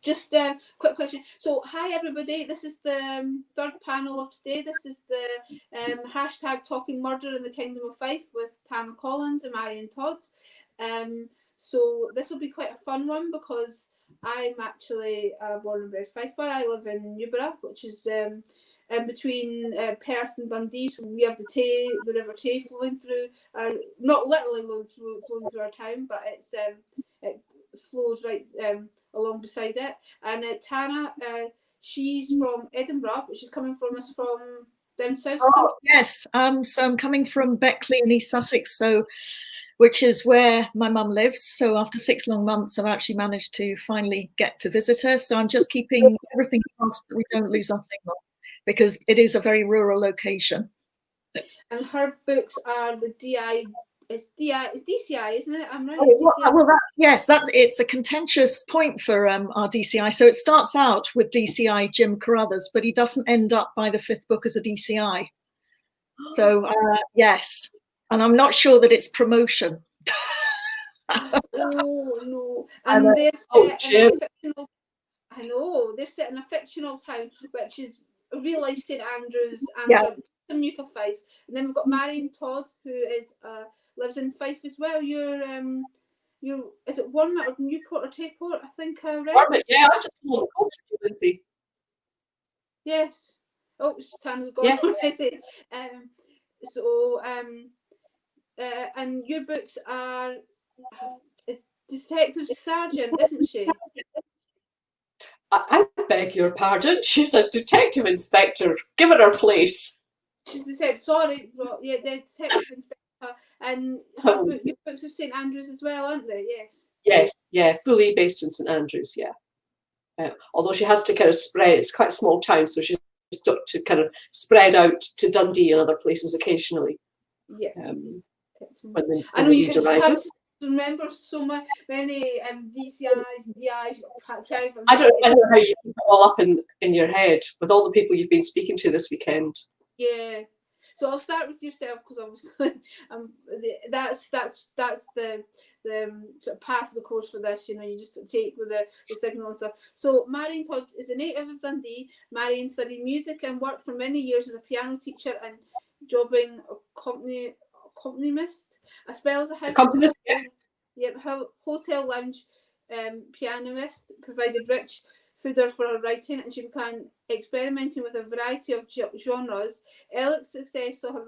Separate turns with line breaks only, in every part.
Just a quick question. So, hi everybody. This is the third panel of today. This is the hashtag Talking Murder in the Kingdom of Fife with Tana Collins and Marion Todd. So this will be quite a fun one because I'm actually a born and bred Fifer. I live in Newborough, which is in between Perth and Dundee. So we have the River Tay flowing through, not literally flowing through our town, but it flows right along beside it. And Tana, she's from Edinburgh, but she's coming from us from down south.
Oh, yes. So I'm coming from Beckley in East Sussex, which is where my mum lives. So after 6 long months, I've actually managed to finally get to visit her. So I'm just keeping everything crossed that we don't lose our signal, because it is a very rural location.
And her books are the DI. It's DCI, isn't it? I'm right.
Yes, it's a contentious point for our DCI. So it starts out with DCI Jim Carruthers, but he doesn't end up by the 5th book as a DCI. So yes, and I'm not sure that it's promotion.
Oh no! And they're set in a fictional. I know they're set in a fictional town, which is a real life St Andrews and Newcastle, Fife. And then we've got Marion Todd, who lives in Fife as well. You're is it Wormit or Newport or Tayport? I think right.
Wormit, yeah, I just want to go to Lynsey.
Yes. Oh, Tana's gone already. And your books are. It's Detective Sergeant, isn't she?
I beg your pardon. She's a detective inspector. Give her her place.
She's the detective. Sorry, the detective inspector. And your books are St Andrews as well, aren't they? Yes.
Yes, yeah, fully based in St Andrews. Yeah. Although she has to kind of spread. It's quite a small town, so she's got to kind of spread out to Dundee and other places occasionally.
Yeah.
I know you can
remember so many DCIs and DIs.
I don't know how you keep it all up in your head with all the people you've been speaking to this weekend.
Yeah. So I'll start with yourself, because obviously that's the sort of part of the course for this. You know, you just take with the signal and stuff. So Marion Todd is a native of Dundee. Marion studied music and worked for many years as a piano teacher and jobbing accompanist. A spell as a hotel lounge pianist, provided rich fodder for her writing, and she began experimenting with a variety of genres. Early success saw her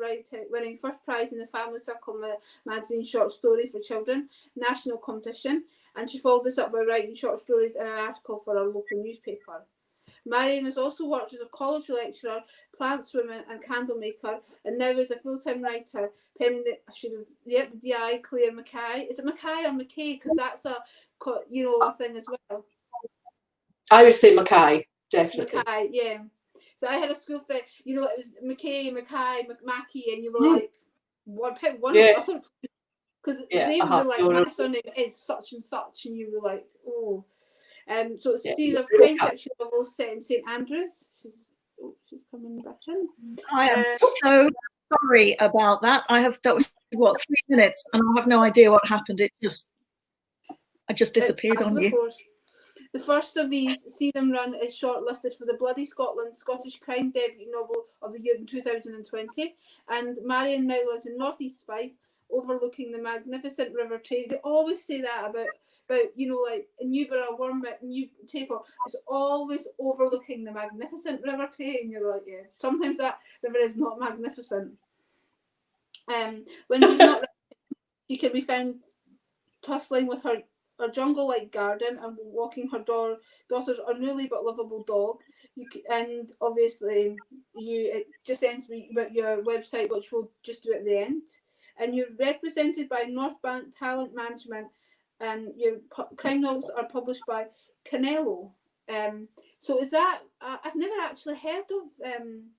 winning first prize in the Family Circle magazine short story for children national competition, and she followed this up by writing short stories in an article for our local newspaper. Marion has also worked as a college lecturer, plantswoman and candle maker, and now is a full-time writer, penning the DI Claire Mackay. Is it Mackay or Mackay? Because that's a thing as well.
I would say Mackay, definitely.
Mackay, yeah. So I had a school friend, it was Mackay, Mackie, and you were like, pick one.
Yes.
Because they were like, my surname is such and such, and you were like, oh. So it's a series of crime fiction novels set in St Andrews. She's coming back in.
I am so sorry about that. That was 3 minutes, and I have no idea what happened. I just disappeared on you.
Course. The first of these, See Them Run, is shortlisted for the Bloody Scotland Scottish crime debut novel of the year in 2020. And Marion now lives in North East Fife, overlooking the magnificent River Tay. They always say that about like in Newborough, Wormit, Tayport. It's always overlooking the magnificent River Tay, and you're like, yeah. Sometimes that river is not magnificent. When she's not, she can be found tussling with her jungle-like garden and walking her daughter's unruly but lovable dog. And obviously, it just ends with your website, which we'll just do at the end. And you're represented by North Bank Talent Management, and your crime novels are published by Canelo. So is that? I've never actually heard of them.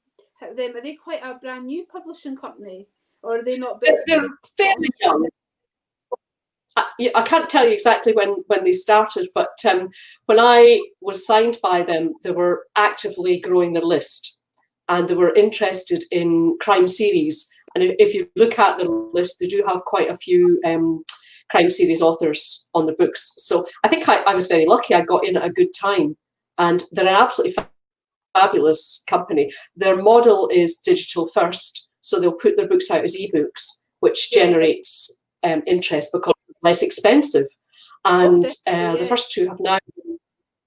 Are they quite a brand new publishing company, or are they not?
They're fairly young. I can't tell you exactly when they started, but when I was signed by them, they were actively growing their list, and they were interested in crime series. And if you look at the list, they do have quite a few crime series authors on the books. So I think I was very lucky. I got in at a good time, and they're an absolutely fabulous company. Their model is digital first, so they'll put their books out as ebooks, which generates interest because it's less expensive. And the first two have now been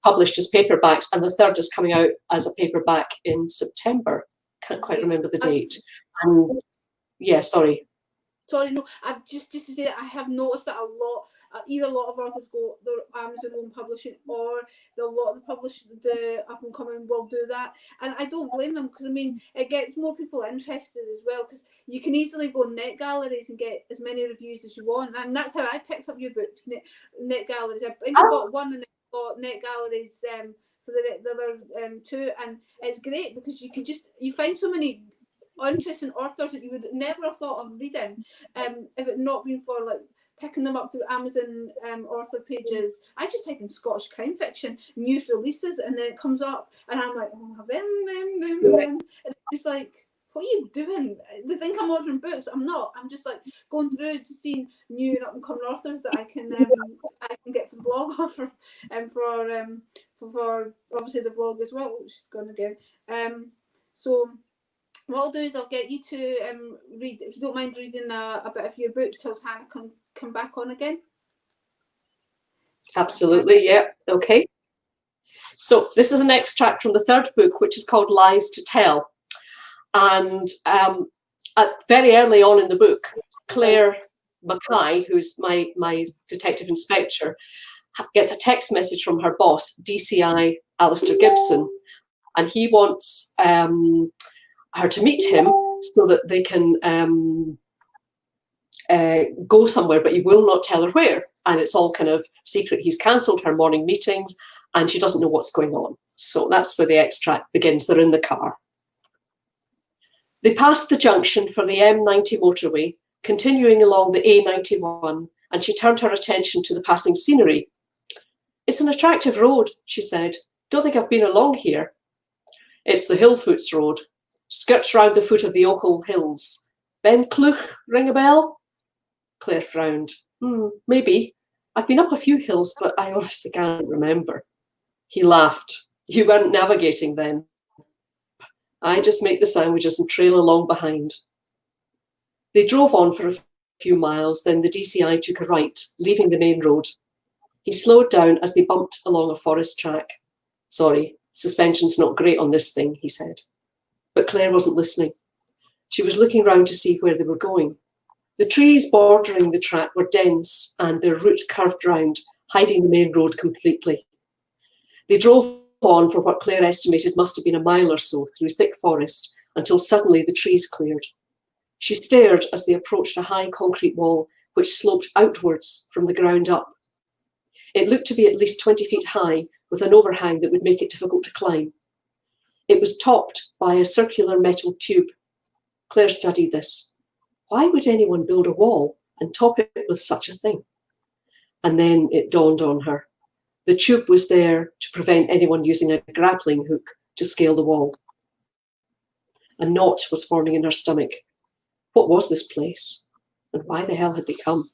published as paperbacks, and the third is coming out as a paperback in September. Can't quite remember the date. And yeah, sorry.
Sorry, no. I've just to say that I have noticed that either a lot of authors go their Amazon own publishing, or a lot of the the up and coming will do that, and I don't blame them, because I mean it gets more people interested as well, because you can easily go on net galleries and get as many reviews as you want, and that's how I picked up your books. Net galleries. I think I bought one and then got net galleries for the other two, and it's great because you find so many interesting authors that you would never have thought of reading if it had not been for like picking them up through Amazon author pages. I just type in Scottish crime fiction news releases, and then it comes up, and I'm like, oh, them. And it's like, what are you doing? They think I'm ordering books. I'm not. I'm just like going through to see new and up and coming authors that I can get for the blog, or for obviously the vlog as well, which is gone again. So what I'll do is I'll get you to read, if you don't mind reading a bit of your book till Tana can come back on again.
Absolutely, yeah, okay. So this is an extract from the third book, which is called Lies to Tell. And very early on in the book, Claire Mackay, who's my detective inspector, gets a text message from her boss, DCI Alistair Gibson, and he wants her to meet him so that they can go somewhere, but he will not tell her where, and it's all kind of secret. He's cancelled her morning meetings and she doesn't know what's going on. So that's where the extract begins. They're in the car. They passed the junction for the M90 motorway, continuing along the A91, and she turned her attention to the passing scenery. It's an attractive road, she said. Don't think I've been along here. It's the Hillfoots Road. Skirts round the foot of the Ochil Hills. Ben Clwch, ring a bell? Claire frowned. Maybe. I've been up a few hills, but I honestly can't remember. He laughed. You weren't navigating then. I just make the sandwiches and trail along behind. They drove on for a few miles, then the DCI took a right, leaving the main road. He slowed down as they bumped along a forest track. Sorry, suspension's not great on this thing, he said. But Claire wasn't listening. She was looking round to see where they were going. The trees bordering the track were dense, and their route curved round, hiding the main road completely. They drove on for what Claire estimated must have been a mile or so through thick forest, until suddenly the trees cleared. She stared as they approached a high concrete wall which sloped outwards from the ground up. It looked to be at least 20 feet high, with an overhang that would make it difficult to climb. It was topped by a circular metal tube. Claire studied this. Why would anyone build a wall and top it with such a thing? And then it dawned on her. The tube was there to prevent anyone using a grappling hook to scale the wall. A knot was forming in her stomach. What was this place? And why the hell had they come?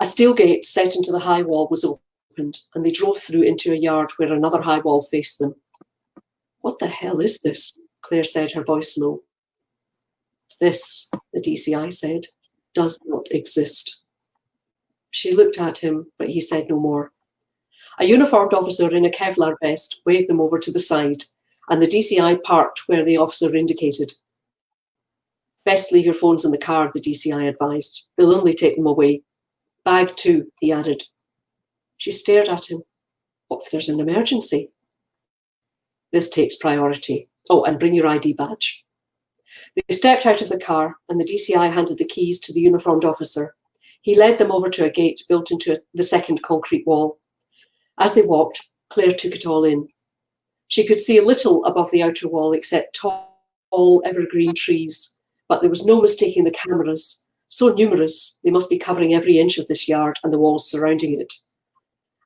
A steel gate set into the high wall was opened, and they drove through into a yard where another high wall faced them. What the hell is this? Claire said, her voice low. This, the DCI said, does not exist. She looked at him, but he said no more. A uniformed officer in a Kevlar vest waved them over to the side, and the DCI parked where the officer indicated. Best leave your phones in the car, the DCI advised. They'll only take them away. Bag too, he added. She stared at him. What if there's an emergency? This takes priority. Oh, and bring your ID badge. They stepped out of the car, and the DCI handed the keys to the uniformed officer. He led them over to a gate built into the second concrete wall. As they walked, Claire took it all in. She could see little above the outer wall except tall evergreen trees, but there was no mistaking the cameras. So numerous, they must be covering every inch of this yard and the walls surrounding it.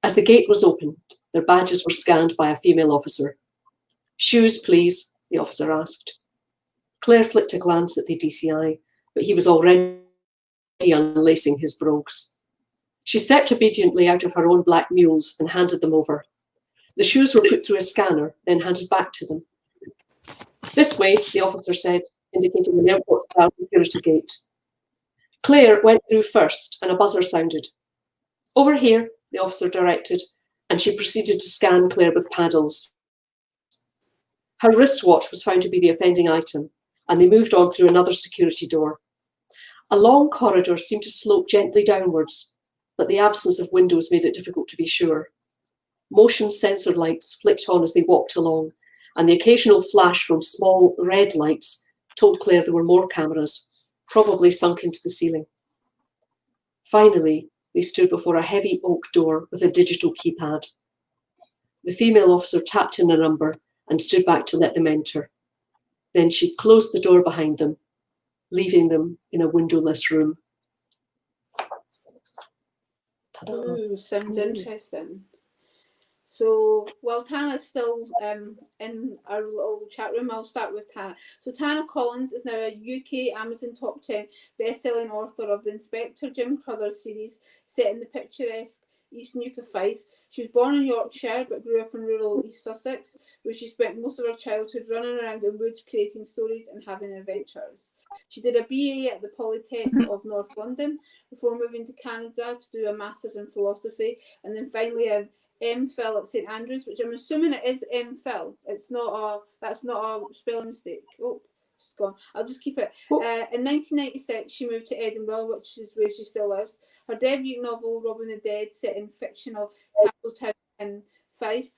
As the gate was opened, their badges were scanned by a female officer. Shoes, please, the officer asked. Claire flicked a glance at the DCI, but he was already unlacing his brogues. She stepped obediently out of her own black mules and handed them over. The shoes were put through a scanner, then handed back to them. "This way," the officer said, indicating an airport-style security gate. Claire went through first, and a buzzer sounded. "Over here," the officer directed, and she proceeded to scan Claire with paddles. Her wristwatch was found to be the offending item, and they moved on through another security door. A long corridor seemed to slope gently downwards, but the absence of windows made it difficult to be sure. Motion sensor lights flicked on as they walked along, and the occasional flash from small red lights told Claire there were more cameras, probably sunk into the ceiling. Finally, they stood before a heavy oak door with a digital keypad. The female officer tapped in a number and stood back to let them enter. Then she closed the door behind them, leaving them in a windowless room. Ta-da.
Ooh, sounds interesting. So while Tana's still in our little chat room, I'll start with Tana. So Tana Collins is now a UK Amazon top 10 best-selling author of the Inspector Jim Crothers series set in the picturesque East Nuke of Fife. She was born in Yorkshire but grew up in rural East Sussex, where she spent most of her childhood running around in woods creating stories and having adventures. She did a BA at the Polytechnic of North London before moving to Canada to do a Master's in Philosophy, and then finally a MPhil at St Andrews, which I'm assuming it is MPhil. That's not a spelling mistake. Oh, it's gone. I'll just keep it. In 1996, she moved to Edinburgh, which is where she still lives. Her debut novel, Robin the Dead, set in fictional Castletown in Fife.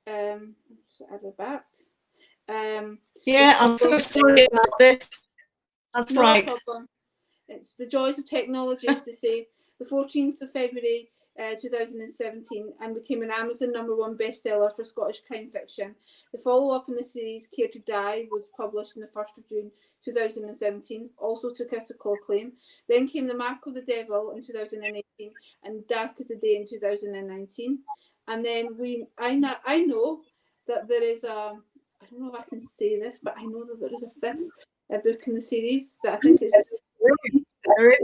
Just add it back.
Yeah, I'm so sorry about this. That's
no
right.
Problem. It's The Joys of Technology, as they say. The 14th of February 2017, and became an Amazon #1 bestseller for Scottish crime fiction. The follow-up in the series, Care to Die, was published on the 1st of June 2017, also to critical acclaim. Then came The Mark of the Devil in 2018 and Dark as the Day in 2019. And then I know that there is I don't know if I can say this, but I know that there is a fifth book in the series that I think is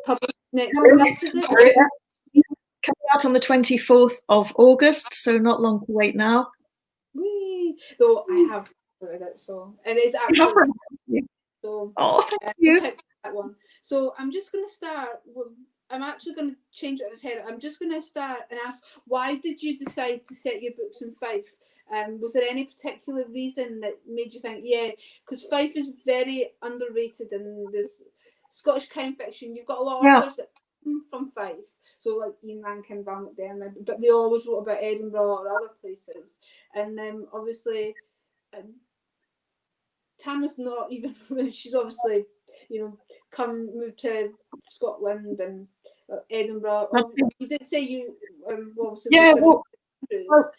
published next week, is it?
Coming out on the 24th of August, so not long to wait now.
Whee! Though I have read it, so it is actually so.
Oh, thank you.
That one. So I'm just going to start. I'm actually going to change it on its head. I'm just going to start and ask, why did you decide to set your books in Fife? Was there any particular reason that made you think, yeah, because Fife is very underrated in this Scottish crime fiction. You've got a lot of authors that come from Fife. So like Ian Rankin, Val McDermid, but they always wrote about Edinburgh or other places. And obviously, Tana's not even, she's obviously, moved to Scotland and Edinburgh. You did say you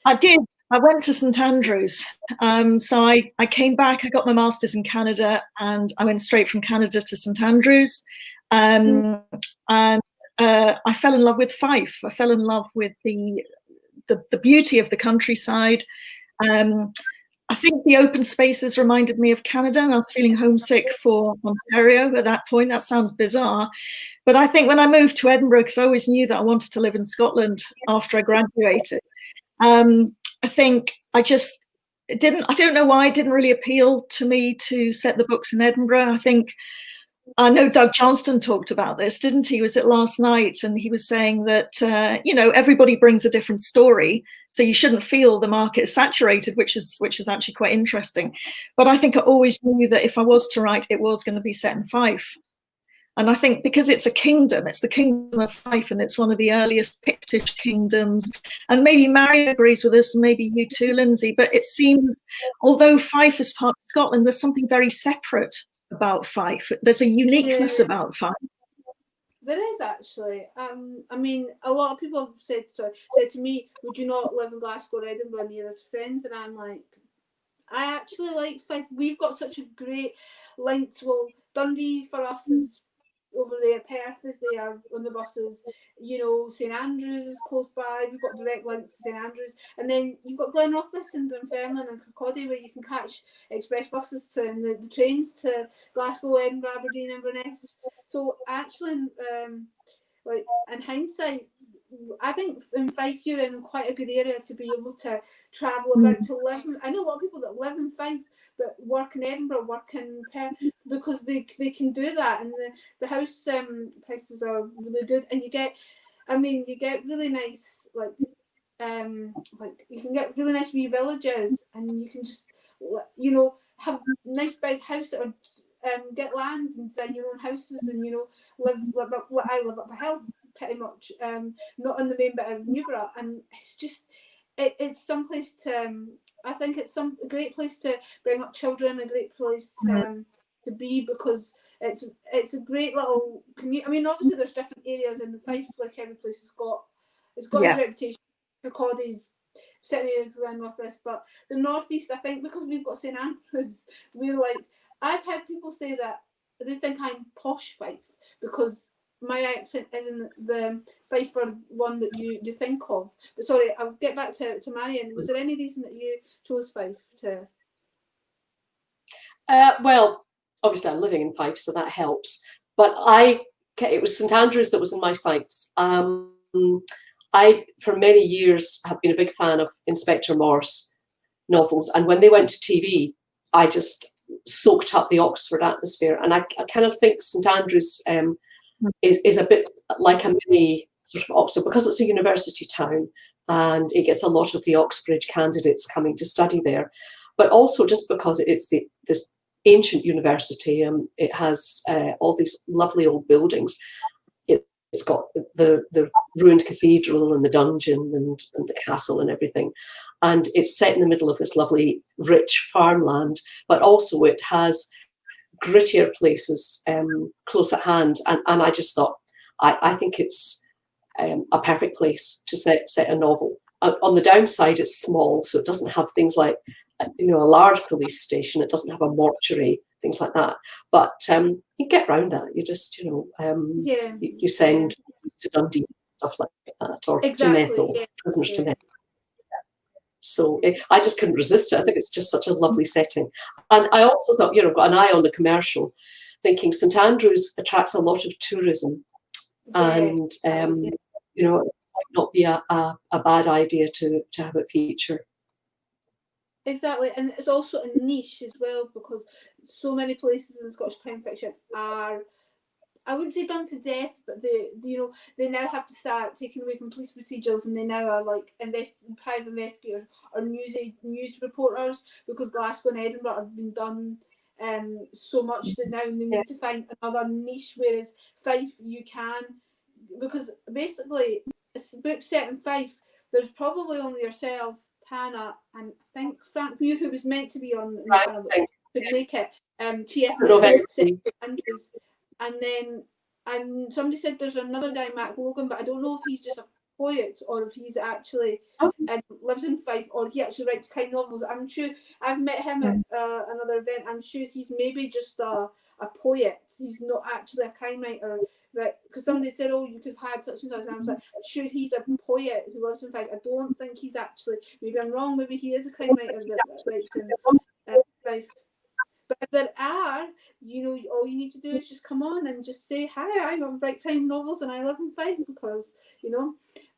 I did. I went to St Andrews. So I came back, I got my master's in Canada, and I went straight from Canada to St Andrews. And I fell in love with Fife. I fell in love with the beauty of the countryside. I think the open spaces reminded me of Canada, and I was feeling homesick for Ontario at that point. That sounds bizarre. But I think when I moved to Edinburgh, because I always knew that I wanted to live in Scotland after I graduated, I think I don't know why it didn't really appeal to me to set the books in Edinburgh. I know Doug Johnston talked about this, didn't he? Was it last night? And he was saying that, everybody brings a different story. So you shouldn't feel the market is saturated, which is actually quite interesting. But I think I always knew that if I was to write, it was going to be set in Fife. And I think because it's a kingdom, it's the kingdom of Fife, and it's one of the earliest Pictish kingdoms. And maybe Marion agrees with us, and maybe you too, Lynsey, but it seems, although Fife is part of Scotland, there's something very separate about Fife. There's a uniqueness about Fife.
There is actually. I mean, a lot of people have said to me, would you not live in Glasgow or Edinburgh near your friends? And I'm like, I actually like Fife. We've got such a great link. Well, Dundee for us is over there, Perth is there on the buses, St Andrews is close by, we've got direct links to St Andrews, and then you've got Glenrothes and Dunfermline and Kirkcaldy where you can catch express buses and the trains to Glasgow, Edinburgh, Aberdeen, Inverness. So actually like in hindsight, I think in Fife you're in quite a good area to be able to travel about, to live. I know a lot of people that live in Fife but work in Edinburgh, work in Perth, because they can do that, and the house prices are really good, and you get really nice like you can get really nice wee villages, and you can just have nice big houses, or get land and design your own houses, and live up. I live up a hill pretty much, not on the main bit of Newborough, and it's just it's some place to. I think it's a great place to bring up children, a great place to be, because it's a great little community. I mean, obviously there's different areas in the Fife, like every place has got its reputation. Kirkcaldy's certain areas of the North West, but the North East, I think, because we've got St Andrews, we're like, I've had people say that they think I'm posh Fife because my accent isn't the Fifer one that you think of. But sorry, I'll get back to Marion. Was there any reason that you chose Fife to?
Well, obviously I'm living in Fife, so that helps. But it was St Andrews that was in my sights. I, for many years, have been a big fan of Inspector Morse novels, and when they went to TV, I just soaked up the Oxford atmosphere. And I kind of think St Andrews is a bit like a mini sort of Oxford, because it's a university town and it gets a lot of the Oxbridge candidates coming to study there. But also just because it's this ancient university, it has all these lovely old buildings. It's got the ruined cathedral and the dungeon and the castle and everything. And it's set in the middle of this lovely, rich farmland, but also it has grittier places close at hand. And I just thought, I think it's a perfect place to set a novel. On the downside, it's small, so it doesn't have things like a large police station. It doesn't have a mortuary, things like that. But you get around that. You just, you send to Dundee, stuff like that, or to Methil, prisoners to Methil. So I just couldn't resist it. I think it's just such a lovely setting. And I also thought, got an eye on the commercial, thinking St Andrews attracts a lot of tourism, and it might not be a bad idea to have it feature.
Exactly, and it's also a niche as well, because so many places in Scottish crime fiction are, I wouldn't say done to death, but they now have to start taking away from police procedures, and they now are like private investigators or news reporters, because Glasgow and Edinburgh have been done so much that now they need to find another niche. Whereas Fife, you can, because basically it's a book set in Fife. There's probably only yourself, Tana, and I think Frank Muir, who was meant to be on the panel, but could make it. TF Andrews. And then somebody said there's another guy, Matt Logan, but I don't know if he's just a poet or if he's actually lives in Fife, or he actually writes crime novels. I'm sure I've met him at another event. I'm sure he's maybe just a poet. He's not actually a crime writer. Right? Because somebody said, "Oh, you could have had such and such," and I was like, "Sure, he's a poet who lives in Fife. I don't think he's actually. Maybe I'm wrong. Maybe he is a crime writer that writes in Fife." But if there are, all you need to do is just come on and just say, "Hi, I write crime novels and I live in Fife," because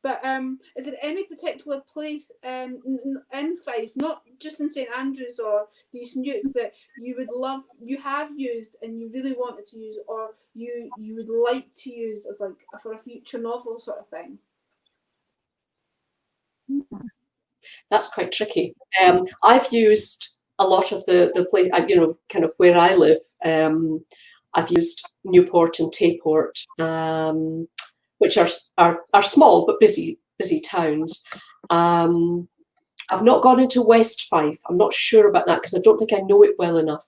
But is there any particular place in Fife, not just in St Andrews or these nukes, that you have used and you really wanted to use, or you would like to use as like for a future novel sort of thing?
That's quite tricky. I've used a lot of the place, kind of where I live. I've used Newport and Tayport, which are small but busy towns. I've not gone into West Fife. I'm not sure about that because I don't think I know it well enough.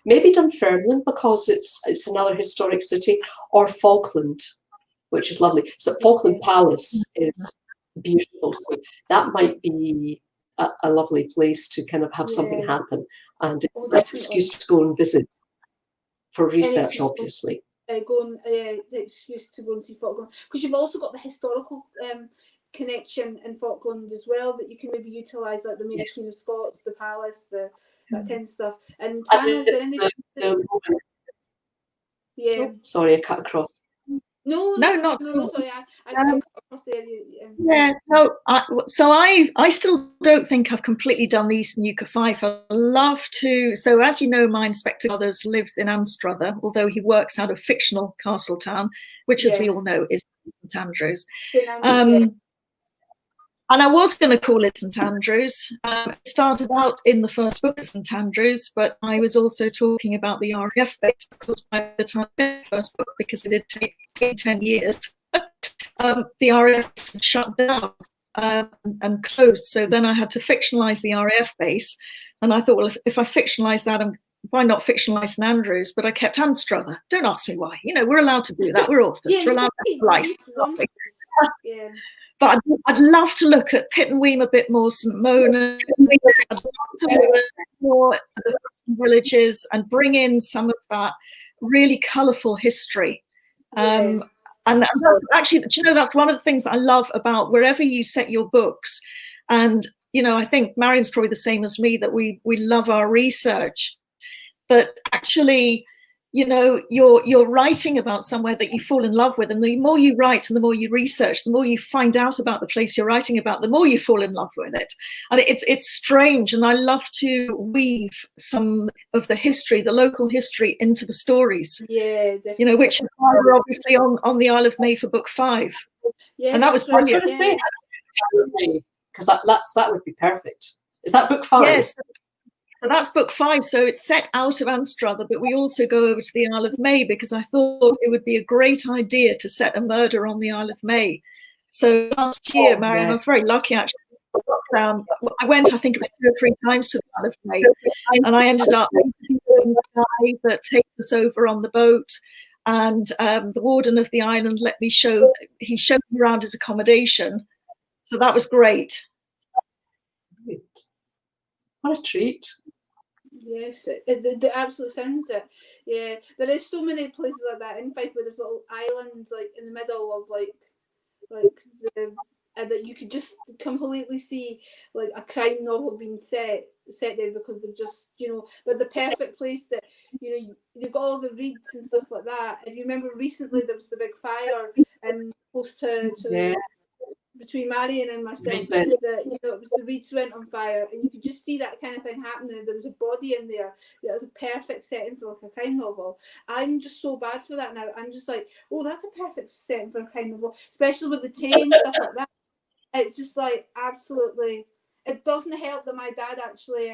Maybe Dunfermline, because it's another historic city, or Falkland, which is lovely. So Falkland Palace is beautiful. So that might be a lovely place to kind of have something happen, and a nice excuse to go and visit for research, obviously.
The excuse to go and see Falkland, because you've also got the historical connection in Falkland as well that you can maybe utilise, like the Mary Queen of Scots, the palace, that kind of stuff. And Tana, is there any?
Sorry, I cut across.
No,
not
sorry, I got across the area.
Yeah, no. So I still don't think I've completely done the East Nuka Fife. I love to. So as you know, my Inspector Brothers lives in Anstruther, although he works out of fictional Castletown, which, as we all know, is St Andrews. And I was going to call it St Andrews. It started out in the first book as St Andrews, but I was also talking about the RAF base, because by the time I read the first book, because it did take 10 years, the RAF shut down and closed. So then I had to fictionalize the RAF base. And I thought, well, if I fictionalize that, why not fictionalize St Andrews? But I kept Anstruther. Don't ask me why. You know, we're allowed to do that. We're authors. We're allowed to license.
Yeah.
But I'd love to look at Pittenweem a bit more, St Mona. I'd love to look at more the villages and bring in some of that really colourful history. And actually, you know, that's one of the things that I love about wherever you set your books. And, you know, I think Marion's probably the same as me, that we love our research. But actually, you know, you're writing about somewhere that you fall in love with, and the more you write and the more you research, the more you find out about the place you're writing about, the more you fall in love with it. And it's strange, and I love to weave some of the history, the local history, into the stories.
Yeah, definitely.
You know, which is why we're obviously on the Isle of May for book 5.
Yeah,
and that was brilliant.
I was going to say, because that would be perfect. Is that book 5?
Yes. So that's book 5. So it's set out of Anstruther, but we also go over to the Isle of May, because I thought it would be a great idea to set a murder on the Isle of May. So last year, Marion, I was very lucky actually. I went, I think it was 2 or 3 times to the Isle of May, and I ended up interviewing the guy that takes us over on the boat. And the warden of the island let me he showed me around his accommodation. So that was great.
What a treat.
Yes, it absolutely sounds it. Yeah, there is so many places like that in Fife, where there's little islands like in the middle of like the that you could just completely see like a crime novel being set there, because they're just, you know, they're the perfect place that, you know, you've got all the reeds and stuff like that. If you remember recently, there was the big fire and close to between Marion and myself, that, you know, it was the reeds went on fire, and you could just see that kind of thing happening. There was a body in there. That was a perfect setting for like a crime novel. I'm just so bad for that now. I'm just like, oh, that's a perfect setting for a crime novel, especially with the tea and stuff like that. It's just like absolutely. It doesn't help that my dad actually,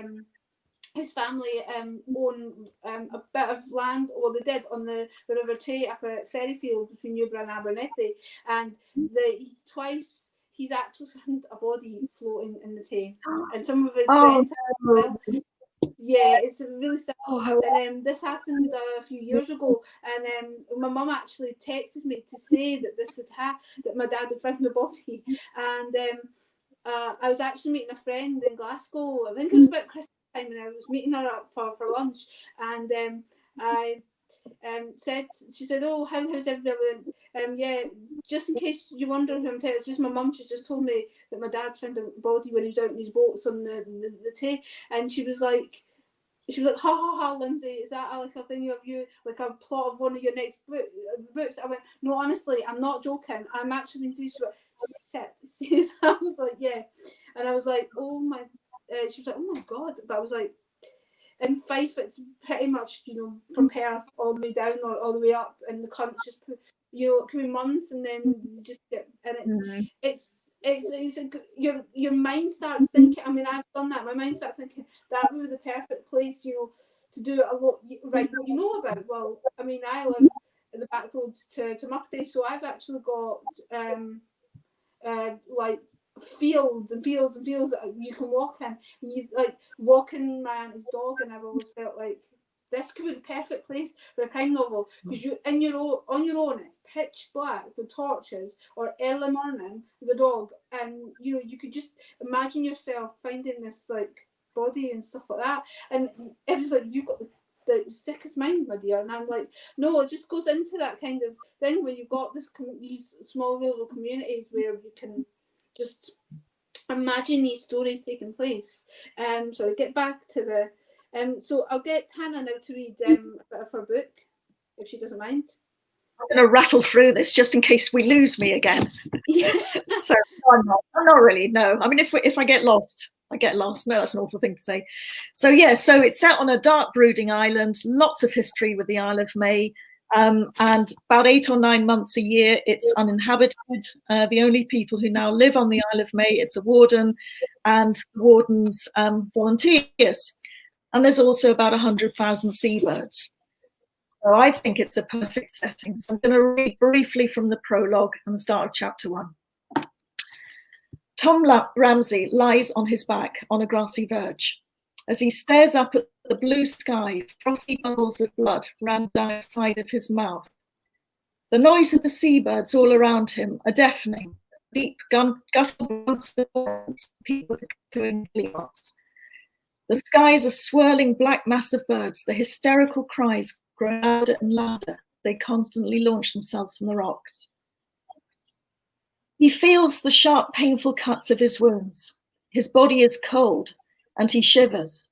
his family own a bit of land, well, they did, on the River Tay up at Ferryfield between Newborough and Abernethy, and twice he's actually found a body floating in the Tay, and some of his friends as well. Yeah, it's really sad. And this happened a few years ago, and my mum actually texted me to say that that my dad had found the body, and I was actually meeting a friend in Glasgow. I think it was about Christmas time, and I was meeting her up for lunch, and I she said, "Oh, how's everyone? Yeah, just in case you wonder who I'm telling, it's just my mum. She just told me that my dad's found a body when he was out in his boats on the Tay," and she was like, ha ha ha, Lynsey, is that like a thing of you, like a plot of one of your next books? I went, no, honestly, I'm not joking. I'm actually being serious. Serious. I was like, yeah, and I was like, oh my. She was like, oh my god, but I was like, in Fife, it's pretty much, you know, from Perth all the way down or all the way up, and the country just, you know, it can be months, and then you just get, and it's your mind starts thinking. I mean, I've done that. My mind starts thinking that would be the perfect place, you know, to do a lot. Right, what you know about. Well, I mean, I live in the back roads to Muckday, so I've actually got like fields and fields and fields that you can walk in, and you like walking my auntie's dog, and I've always felt like this could be the perfect place for a crime novel, because you on your own, it's pitch black with torches, or early morning with the dog, and you know, you could just imagine yourself finding this like body and stuff like that, and it was like, you've got the sickest mind, my dear. And I'm like, no, it just goes into that kind of thing where you've got these small rural communities where you can just imagine these stories taking place. So I get back to the so I'll get Tana now to read a bit of her book, if she doesn't mind.
I'm going to rattle through this just in case we lose me again.
Yeah.
So I'm not really, no. I mean, if I get lost, I get lost. No, that's an awful thing to say. So yeah, so it's set on a dark brooding island, lots of history with the Isle of May, and about 8 or 9 months a year, it's uninhabited. The only people who now live on the Isle of May, it's a warden and the warden's volunteers. And there's also about 100,000 seabirds. So I think it's a perfect setting. So I'm going to read briefly from the prologue and the start of chapter 1. Tom Ramsay lies on his back on a grassy verge. As he stares up at the blue sky, frothy bubbles of blood ran down the side of his mouth. The noise of the seabirds all around him are deafening. Deep guttural grunts of people cooing guillemots. The sky is a swirling black mass of birds. The hysterical cries grow louder and louder. They constantly launch themselves from the rocks. He feels the sharp, painful cuts of his wounds. His body is cold, and he shivers.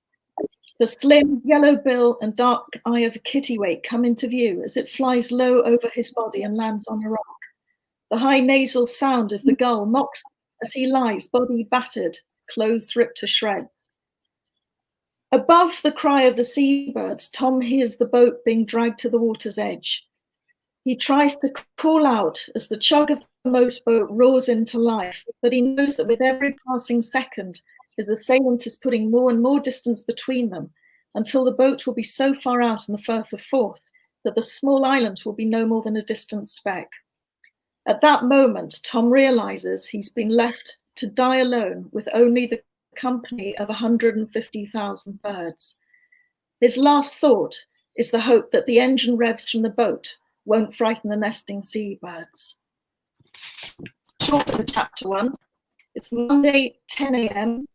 The slim yellow bill and dark eye of a kittiwake come into view as it flies low over his body and lands on a rock. The high nasal sound of the gull mocks as he lies, body battered, clothes ripped to shreds. Above the cry of the seabirds, Tom hears the boat being dragged to the water's edge. He tries to call out as the chug of the motorboat roars into life, but he knows that with every passing second, his assailant is putting more and more distance between them until the boat will be so far out in the Firth of Forth that the small island will be no more than a distant speck. At that moment, Tom realizes he's been left to die alone with only the company of 150,000 birds. His last thought is the hope that the engine revs from the boat won't frighten the nesting seabirds. Short of chapter 1. It's Monday, 10 a.m.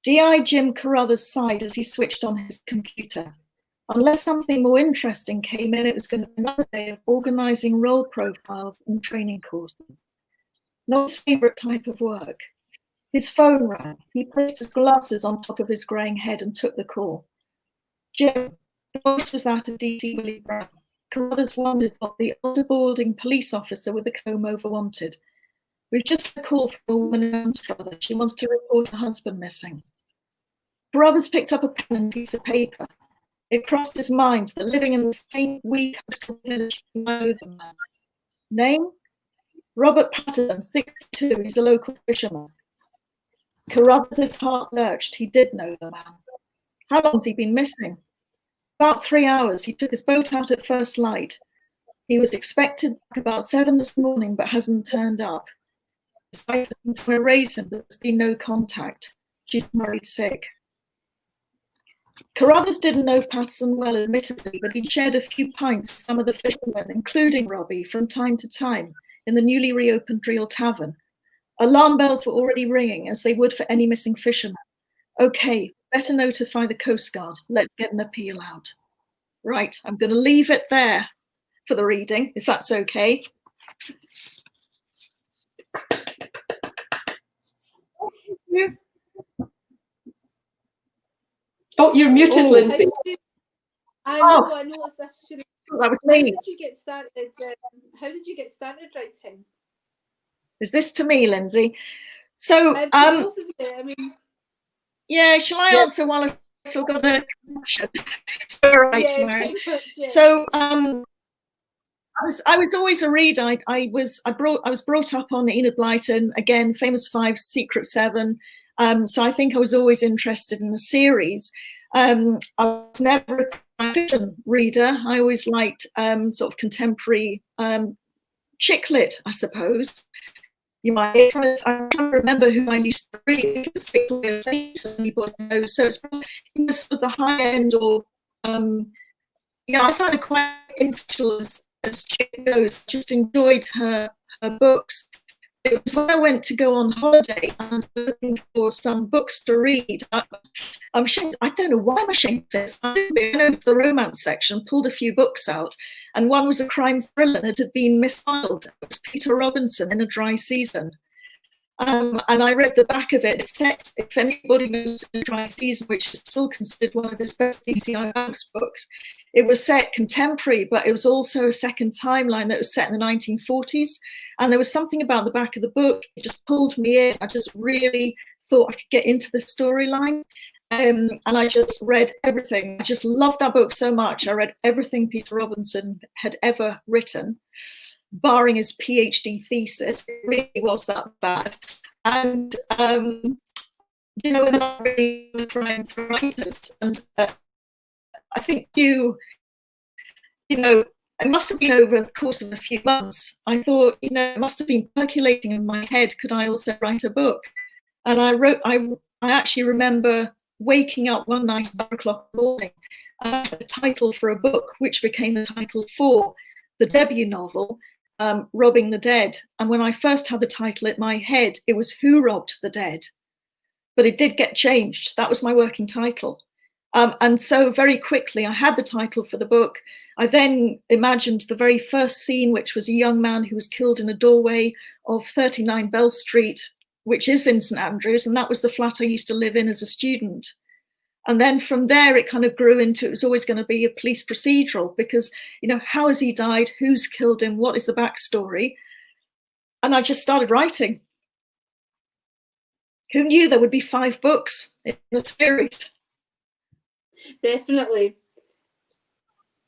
D.I. Jim Carruthers sighed as he switched on his computer. Unless something more interesting came in, it was going to be another day of organising role profiles and training courses. Not his favourite type of work. His phone rang. He placed his glasses on top of his greying head and took the call. Jim, the voice was that of D.C. Willie Brown. Carruthers wondered what the older balding police officer with the comb-over wanted. We've just had a call from a woman in Anstruther. She wants to report her husband missing. Carruthers picked up a pen and piece of paper. It crossed his mind that living in the same wee coastal village, he might know the man. Name? Robert Patterson, 62. He's a local fisherman. Carruthers' heart lurched. He did know the man. How long's he been missing? About 3 hours. He took his boat out at first light. He was expected back about 7 this morning, but hasn't turned up. His wife has been to erase him, but there's been no contact. She's worried sick. Carruthers didn't know Patterson well, admittedly, but he'd shared a few pints with some of the fishermen, including Robbie, from time to time in the newly reopened Dreel Tavern. Alarm bells were already ringing, as they would for any missing fisherman. Okay, better notify the Coast Guard. Let's get an appeal out. Right, I'm going to leave it there for the reading, if that's okay.
Oh, you're muted, Lynsey.
I know it's this.
That was me.
How did you get started? How did you get started writing?
Is this to me, Lynsey? So,
both of you, I mean,
yeah, shall I answer while I've still got a connection? All right, Marion. So, I was always a reader. I was brought up on Enid Blyton, again, Famous Five, Secret Seven. So I think I was always interested in the series. I was never a fiction reader. I always liked sort of contemporary chick lit, I suppose. I'm trying to remember who I used to read. It was Victoria Clayton, anybody knows. So it's probably sort of the high end, or I find it quite interesting as chick goes. Just enjoyed her books. It was when I went to go on holiday and looking for some books to read. I'm ashamed. I don't know why I'm ashamed of this. I went over to the romance section, pulled a few books out, and one was a crime thriller that had been misspelled. It was Peter Robinson in a Dry Season. And I read the back of it. It's set, if anybody knows, The Dry Season, which is still considered one of his best DCI Banks books. it was set contemporary, but it was also a second timeline that was set in the 1940s. And there was something about the back of the book, it just pulled me in. I just really thought I could get into the storyline. And I just read everything. I just loved that book so much. I read everything Peter Robinson had ever written, barring his PhD thesis. It really was that bad. And, you know, and then I really was trying for writers. And I think you know, it must have been over the course of a few months. I thought, you know, it must have been percolating in my head. Could I also write a book? And I actually remember waking up one night at 4 o'clock in the morning, and I had a title for a book, which became the title for the debut novel, Robbing the Dead. And when I first had the title in my head, it was Who Robbed the Dead? But it did get changed. That was my working title. And so very quickly I had the title for the book. I then imagined the very first scene, which was a young man who was killed in a doorway of 39 Bell Street, which is in St Andrews, and that was the flat I used to live in as a student. And then from there, it kind of grew into, it was always going to be a police procedural, because, you know, how has he died? Who's killed him? What is the backstory? And I just started writing. Who knew there would be 5 books in the series?
Definitely.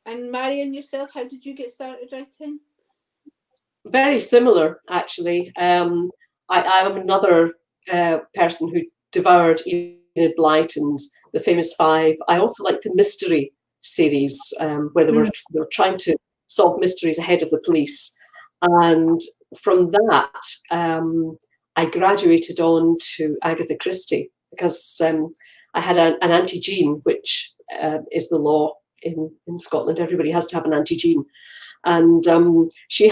And Marion, yourself, how did you get started writing?
Very similar, actually. I'm another person who devoured Enid Blyton's The Famous Five. I also like the mystery series, where they were trying to solve mysteries ahead of the police. And from that, I graduated on to Agatha Christie, because I had an Auntie Jean, which is the law in Scotland. Everybody has to have an Auntie Jean. And she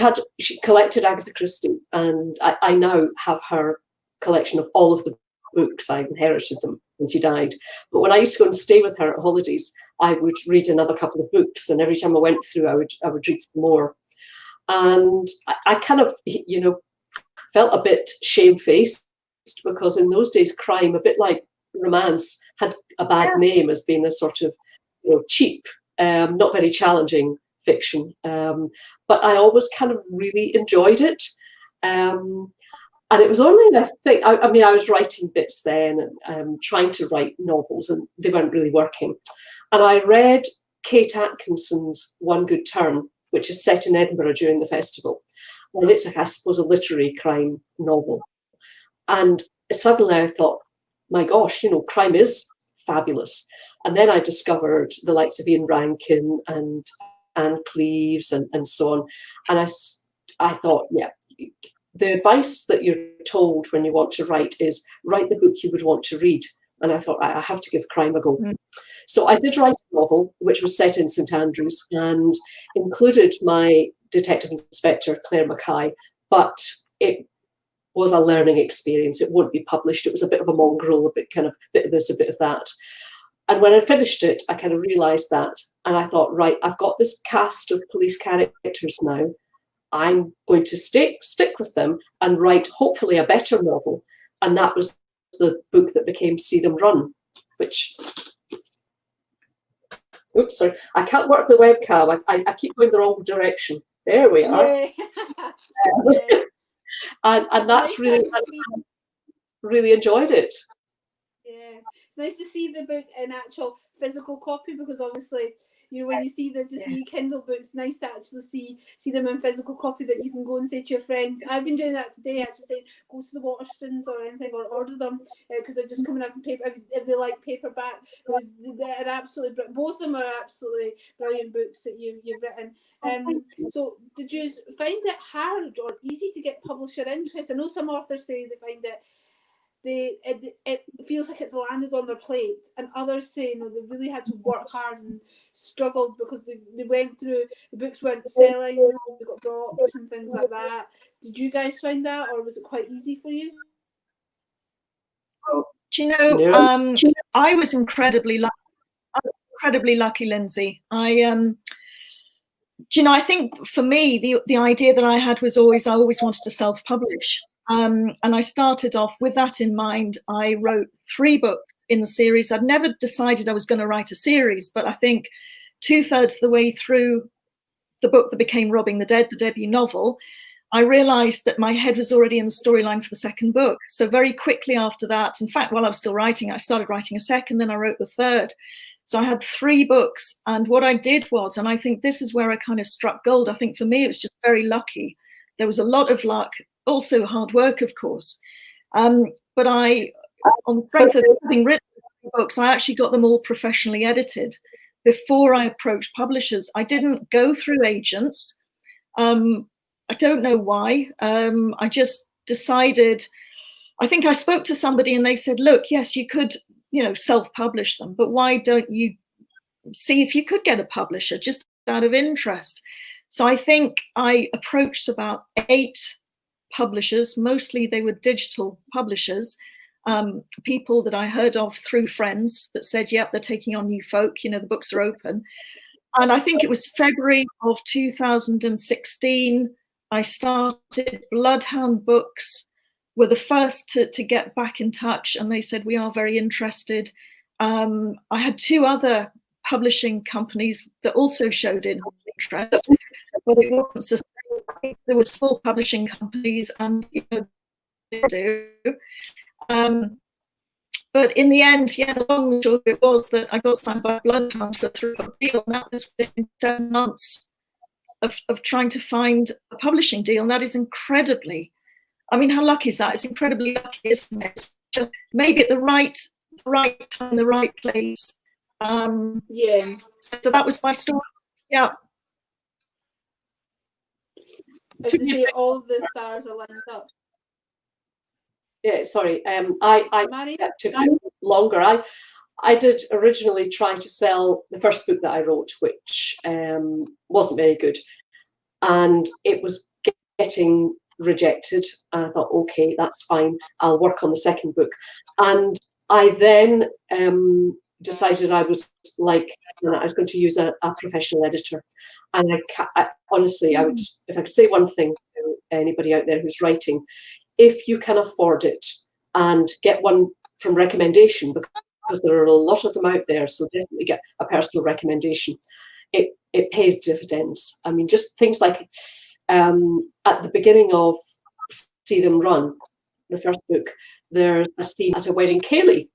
collected Agatha Christie, and I now have her collection of all of the books. I inherited them when she died. But when I used to go and stay with her at holidays, I would read another couple of books, and every time I went through, I would read some more. And I kind of, you know, felt a bit shamefaced, because in those days, crime, a bit like romance, had a bad name as being a sort of, you know, cheap, not very challenging fiction. But I always kind of really enjoyed it. And it was only, I think, I mean, I was writing bits then, and trying to write novels, and they weren't really working. And I read Kate Atkinson's One Good Turn, which is set in Edinburgh during the festival. And it's, like, I suppose, a literary crime novel. And suddenly I thought, my gosh, you know, crime is fabulous. And then I discovered the likes of Ian Rankin and Anne Cleeves and so on. And I thought, yeah, the advice that you're told when you want to write is write the book you would want to read. And I thought, I have to give crime a go. So I did write a novel, which was set in St Andrews and included my detective inspector, Claire Mackay, but it was a learning experience. It wouldn't be published. It was a bit of a mongrel, a bit of this, a bit of that. And when I finished it, I kind of realised that. And I thought, right, I've got this cast of police characters now. I'm going to stick with them and write, hopefully, a better novel. And that was the book that became See Them Run, which... Oops, sorry. I can't work the webcam. I keep going the wrong direction. There we are.
Yeah.
And that's really... I really enjoyed it.
Yeah, it's nice to see the book in actual physical copy, because obviously, you know, when you see the Kindle books, it's nice to actually see them in physical copy, that you can go and say to your friends. I've been doing that today, actually saying go to the Waterstones or anything, or order them, because they're just coming out in paper if they like paperback. Because they're absolutely, both of them are absolutely brilliant books that you've written. So did you find it hard or easy to get publisher interest? I know some authors say they find it. It feels like it's landed on their plate, and others say, you know, they really had to work hard and struggled because they went through, the books weren't selling, they got dropped and things like that. Did you guys find that, or was it quite easy for you?
Do you know, I was incredibly lucky, Lynsey. Do you know, I think for me, the idea that I had was I always wanted to self-publish. And I started off with that in mind. I wrote 3 books in the series. I'd never decided I was going to write a series, but I think 2/3 of the way through the book that became Robbing the Dead, the debut novel, I realized that my head was already in the storyline for the second book. So very quickly after that, in fact, while I was still writing, I started writing a second, then I wrote the third. So I had 3 books. And what I did was, and I think this is where I kind of struck gold, I think for me, it was just very lucky. There was a lot of luck, also hard work, of course. But I, on the strength of having written books, I actually got them all professionally edited before I approached publishers. I didn't go through agents. I don't know why. I just decided, I think I spoke to somebody and they said, look, yes, you could, self-publish them, but why don't you see if you could get a publisher just out of interest? So I think I approached about 8 publishers. Mostly they were digital publishers, people that I heard of through friends that said, yep, they're taking on new folk, the books are open. And I think it was February of 2016, I started. Bloodhound Books were the first to get back in touch, and they said, we are very interested. I had 2 other publishing companies that also showed interest, but it wasn't sustainable. There were small publishing companies, and they do. But in the end, the long and short of it was that I got signed by Bloodhound for a 3-book deal, and that was within 7 months of trying to find a publishing deal. And that is incredibly, how lucky is that? It's incredibly lucky, isn't it? Just maybe at the right time, the right place. So that was my story. Yeah.
As to say, all the stars are lined up.
Yeah, sorry. That took longer. I did originally try to sell the first book that I wrote, which wasn't very good, and it was getting rejected. And I thought, okay, that's fine. I'll work on the second book. And I then decided I was going to use a professional editor. And I honestly, I would, if I could say one thing to anybody out there who's writing, if you can afford it, and get one from recommendation, because there are a lot of them out there, so definitely get a personal recommendation. It pays dividends. Just things like at the beginning of See Them Run, the first book, there's a scene at a wedding ceilidh,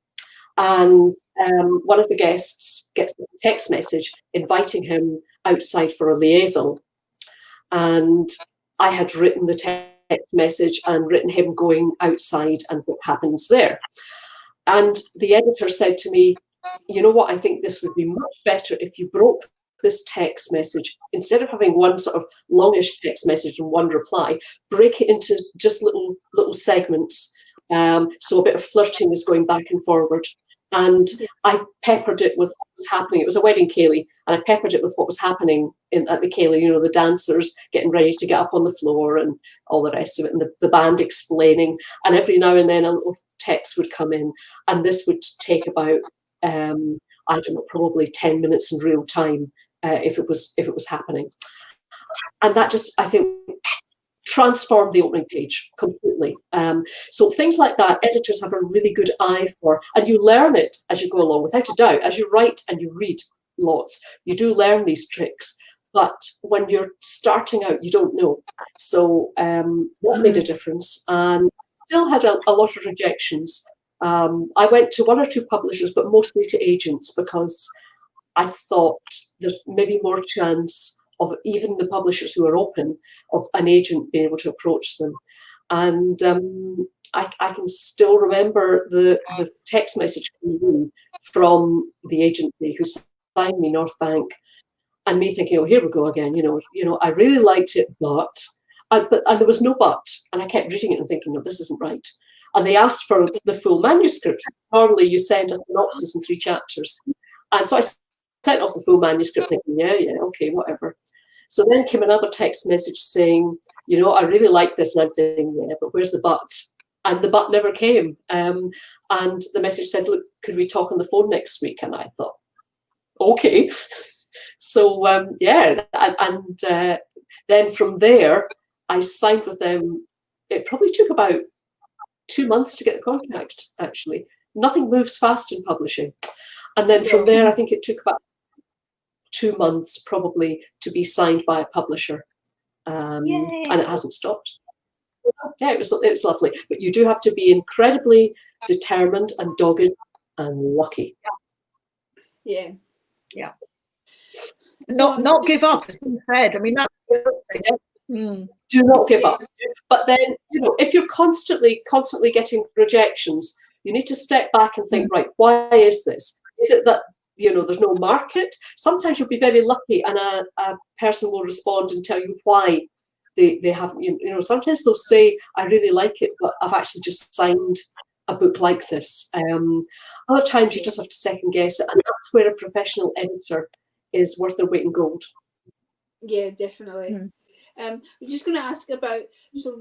and one of the guests gets a text message inviting him outside for a liaison, and I had written the text message and written him going outside and what happens there. And the editor said to me, you know what, I think this would be much better if you broke this text message, instead of having one sort of longish text message and one reply, break it into just little segments. So a bit of flirting is going back and forward. And I peppered it with what was happening. It was a wedding ceilidh, and I peppered it with what was happening at the ceilidh, the dancers getting ready to get up on the floor and all the rest of it, and the band explaining. And every now and then a little text would come in, and this would take about, I don't know, probably 10 minutes in real time if it was happening. And that just, I think, transformed the opening page completely. So things like that, editors have a really good eye for, and you learn it as you go along, without a doubt. As you write and you read lots, you do learn these tricks. But when you're starting out, you don't know. So that made a difference, and still had a lot of rejections. I went to 1 or 2 publishers, but mostly to agents, because I thought there's maybe more chance of even the publishers who are open, of an agent being able to approach them. And I can still remember the text message coming in from the agency who signed me, North Bank, and me thinking, oh, here we go again. I really liked it, but there was no but, and I kept reading it and thinking, no, this isn't right. And they asked for the full manuscript. Normally, you send a synopsis in 3 chapters, and so I sent off the full manuscript, thinking, yeah, okay, whatever. So then came another text message saying, I really like this. And I'm saying, yeah, but where's the but? And the but never came. And the message said, look, could we talk on the phone next week? And I thought, okay. So, then from there, I signed with them. It probably took about 2 months to get the contract, actually. Nothing moves fast in publishing. And then from there, I think it took about 2 months probably to be signed by a publisher. And it hasn't stopped. Yeah, it was lovely. But you do have to be incredibly determined and dogged and lucky.
Yeah.
Yeah. Not give up, as you said. I mean, that's
do not give up. But then, you know, if you're constantly getting rejections, you need to step back and think, right, why is this? Is it that, you know, there's no market? Sometimes you'll be very lucky and a person will respond and tell you why they haven't, you know, sometimes they'll say, I really like it, but I've actually just signed a book like this. Other times you just have to second guess it, and that's where a professional editor is worth their weight in gold.
Yeah, definitely. I'm just going to ask about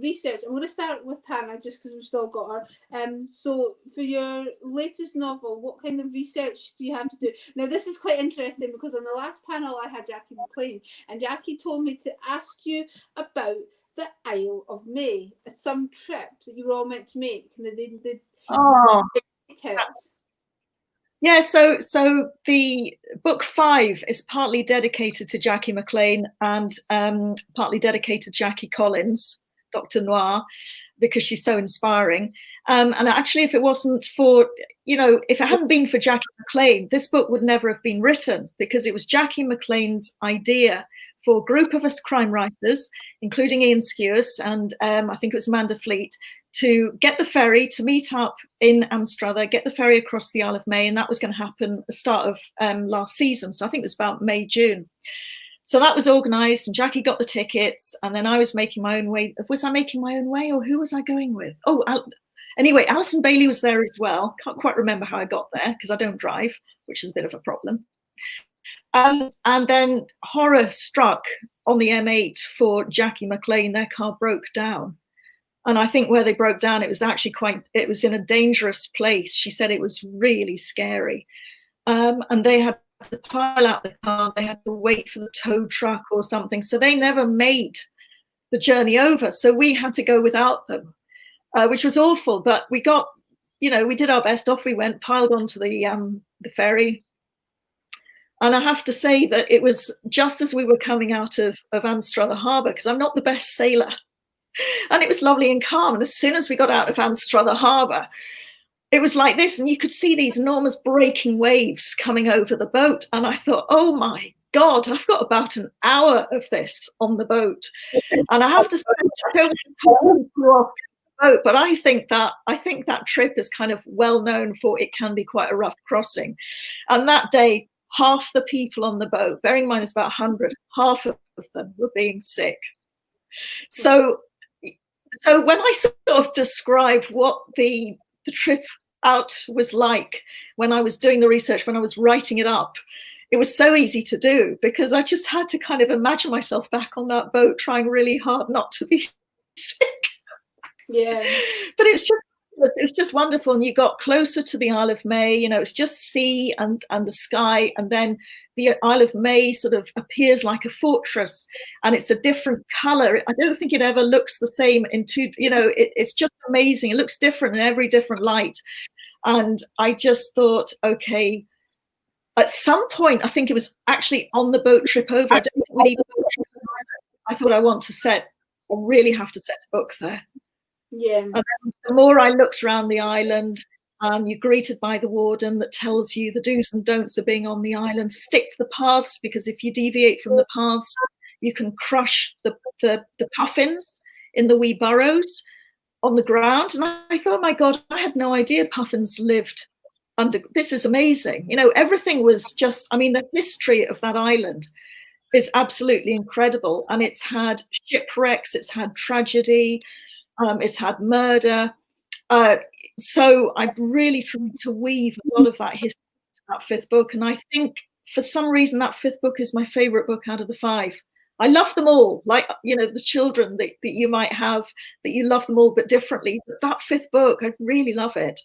research. I'm going to start with Tana just because we've still got her. So for your latest novel, what kind of research do you have to do? Now, this is quite interesting because on the last panel I had Jackie McLean, and Jackie told me to ask you about the Isle of May, some trip that you were all meant to make.
Yeah, so the book 5 is partly dedicated to Jackie McLean and partly dedicated to Jackie Collins, Dr. Noir, because she's so inspiring. And actually, if it wasn't for, you know, if it hadn't been for Jackie McLean, this book would never have been written, because it was Jackie McLean's idea for a group of us crime writers, including Ian Skewis and I think it was Amanda Fleet, to get the ferry, to meet up in Anstruther, get the ferry across the Isle of May, and that was going to happen at the start of last season. So I think it was about May, June. So that was organised, and Jackie got the tickets, and then I was making my own way. Was I making my own way, or who was I going with? Oh, anyway, Alison Bailey was there as well. Can't quite remember how I got there because I don't drive, which is a bit of a problem. And then horror struck on the M8 for Jackie McLean. Their car broke down. And I think where they broke down, it was actually it was in a dangerous place. She said it was really scary. And they had to pile out the car. They had to wait for the tow truck or something. So they never made the journey over. So we had to go without them, which was awful. But we got, you know, we did our best. Off we went, piled onto the ferry. And I have to say that it was just as we were coming out of Anstruther Harbour, because I'm not the best sailor. And it was lovely and calm. And as soon as we got out of Anstruther Harbour, it was like this. And you could see these enormous breaking waves coming over the boat. And I thought, oh, my God, I've got about an hour of this on the boat. And I have to say, I don't want to go off the boat, but I think that trip is kind of well known for it can be quite a rough crossing. And that day, half the people on the boat, bearing in mind it's about 100, half of them were being sick. So when I sort of describe what the trip out was like when I was doing the research, when I was writing it up, it was so easy to do because I just had to kind of imagine myself back on that boat trying really hard not to be sick.
Yeah.
But it was just wonderful. And you got closer to the Isle of May, you know, it's just sea and the sky. And then the Isle of May sort of appears like a fortress and it's a different color. I don't think it ever looks the same in two, you know, it's just amazing. It looks different in every different light. And I just thought, okay, at some point, I think it was actually on the boat trip over. I don't think we need I thought I really have to set a book there.
Yeah.
And the more I looked around the island, you're greeted by the warden that tells you the do's and don'ts of being on the island. Stick to the paths, because if you deviate from the paths, you can crush the puffins in the wee burrows on the ground. And I thought, oh my God, I had no idea puffins lived under. This is amazing. You know, everything was just, I mean, the history of that island is absolutely incredible. And it's had shipwrecks, it's had tragedy, it's had murder. So I'd really tried to weave a lot of that history into that 5th book. And I think for some reason that 5th book is my favorite book out of the 5. I love them all, like, you know, the children that you might have, that you love them all but differently. But that 5th book, I really love it.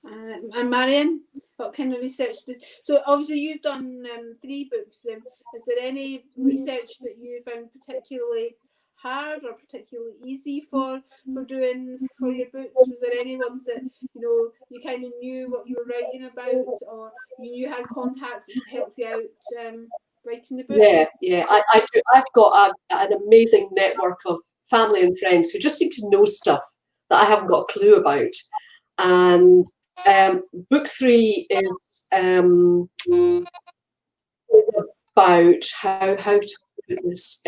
And Marion, what kind of research so obviously you've done 3 books. Is there any research that you found particularly hard or particularly easy for doing for your books? Was there any ones that you kind of knew what you were writing about, or you knew had contacts that could help you out writing the book?
Yeah, I do. I've got an amazing network of family and friends who just seem to know stuff that I haven't got a clue about. And book 3 is about how to put this,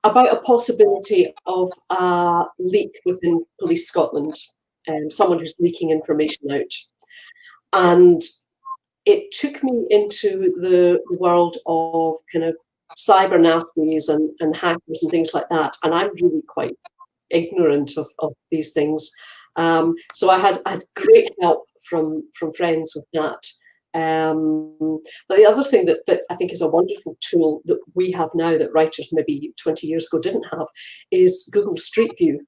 about a possibility of a leak within Police Scotland, someone who's leaking information out. And it took me into the world of kind of cyber nasties and hackers and things like that. And I'm really quite ignorant of these things. So I had great help from friends with that. But the other thing that I think is a wonderful tool that we have now that writers maybe 20 years ago didn't have is Google Street View.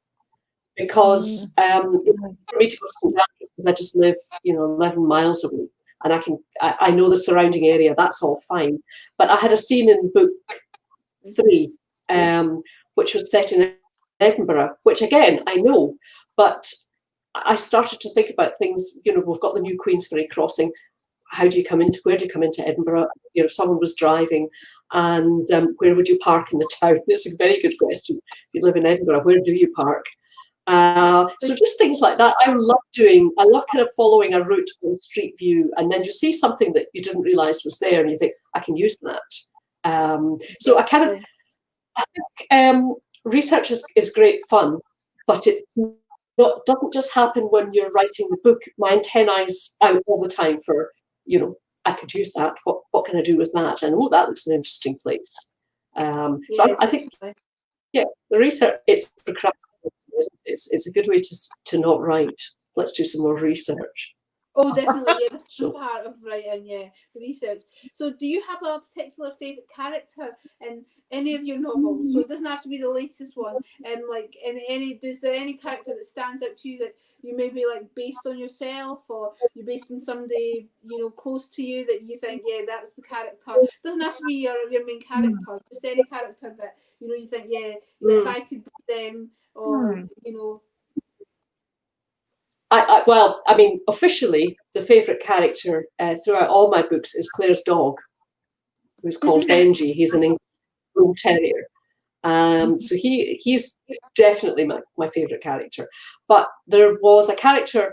Because for me to go to St Andrews, because I just live 11 miles away, and I know the surrounding area, that's all fine. But I had a scene in book 3, which was set in Edinburgh, which again, I know, but I started to think about things, we've got the new Queensferry crossing. Where do you come into Edinburgh? Someone was driving, and where would you park in the town? It's a very good question. If you live in Edinburgh, where do you park? So just things like that. I love kind of following a route on Street View, and then you see something that you didn't realise was there, and you think, I can use that. So I think research is great fun, but it doesn't just happen when you're writing the book. My antennae's out all the time for, I could use that. What can I do with that? And that looks an interesting place. So I think, the research, it's procrastination. It's a good way to not write. Let's do some more research.
Oh, definitely, yeah. The fun part of writing, the research. So, do you have a particular favourite character in any of your novels? So, it doesn't have to be the latest one. Is there any character that stands out to you that you maybe like based on yourself, or you based on somebody close to you that you think, that's the character? It doesn't have to be your main character. Just any character that you think, if I could be them, or officially, the favourite character throughout all my books is Claire's dog, who's called Benji. He's an English Bull Terrier. So he's definitely my favourite character. But there is a character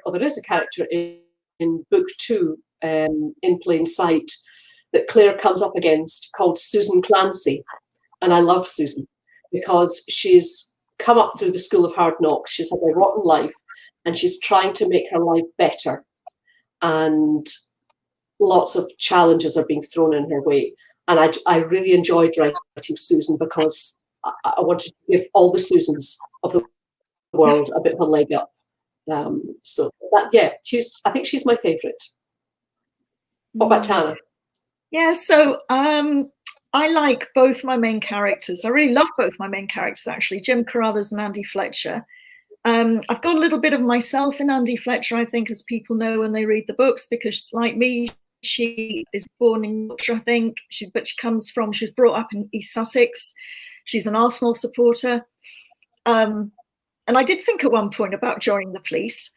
in book 2, In Plain Sight, that Claire comes up against, called Susan Clancy. And I love Susan because she's come up through the school of hard knocks. She's had a rotten life, and she's trying to make her life better. And lots of challenges are being thrown in her way. And I really enjoyed writing Susan because I wanted to give all the Susans of the world a bit of a leg up. So that, I think she's my favourite. What about Tana?
Yeah, so I like both my main characters. I really love both my main characters, actually, Jim Carruthers and Andy Fletcher. I've got a little bit of myself in Andy Fletcher, I think, as people know when they read the books, because like me, she is born in Yorkshire, I think, she was brought up in East Sussex. She's an Arsenal supporter. And I did think at one point about joining the police.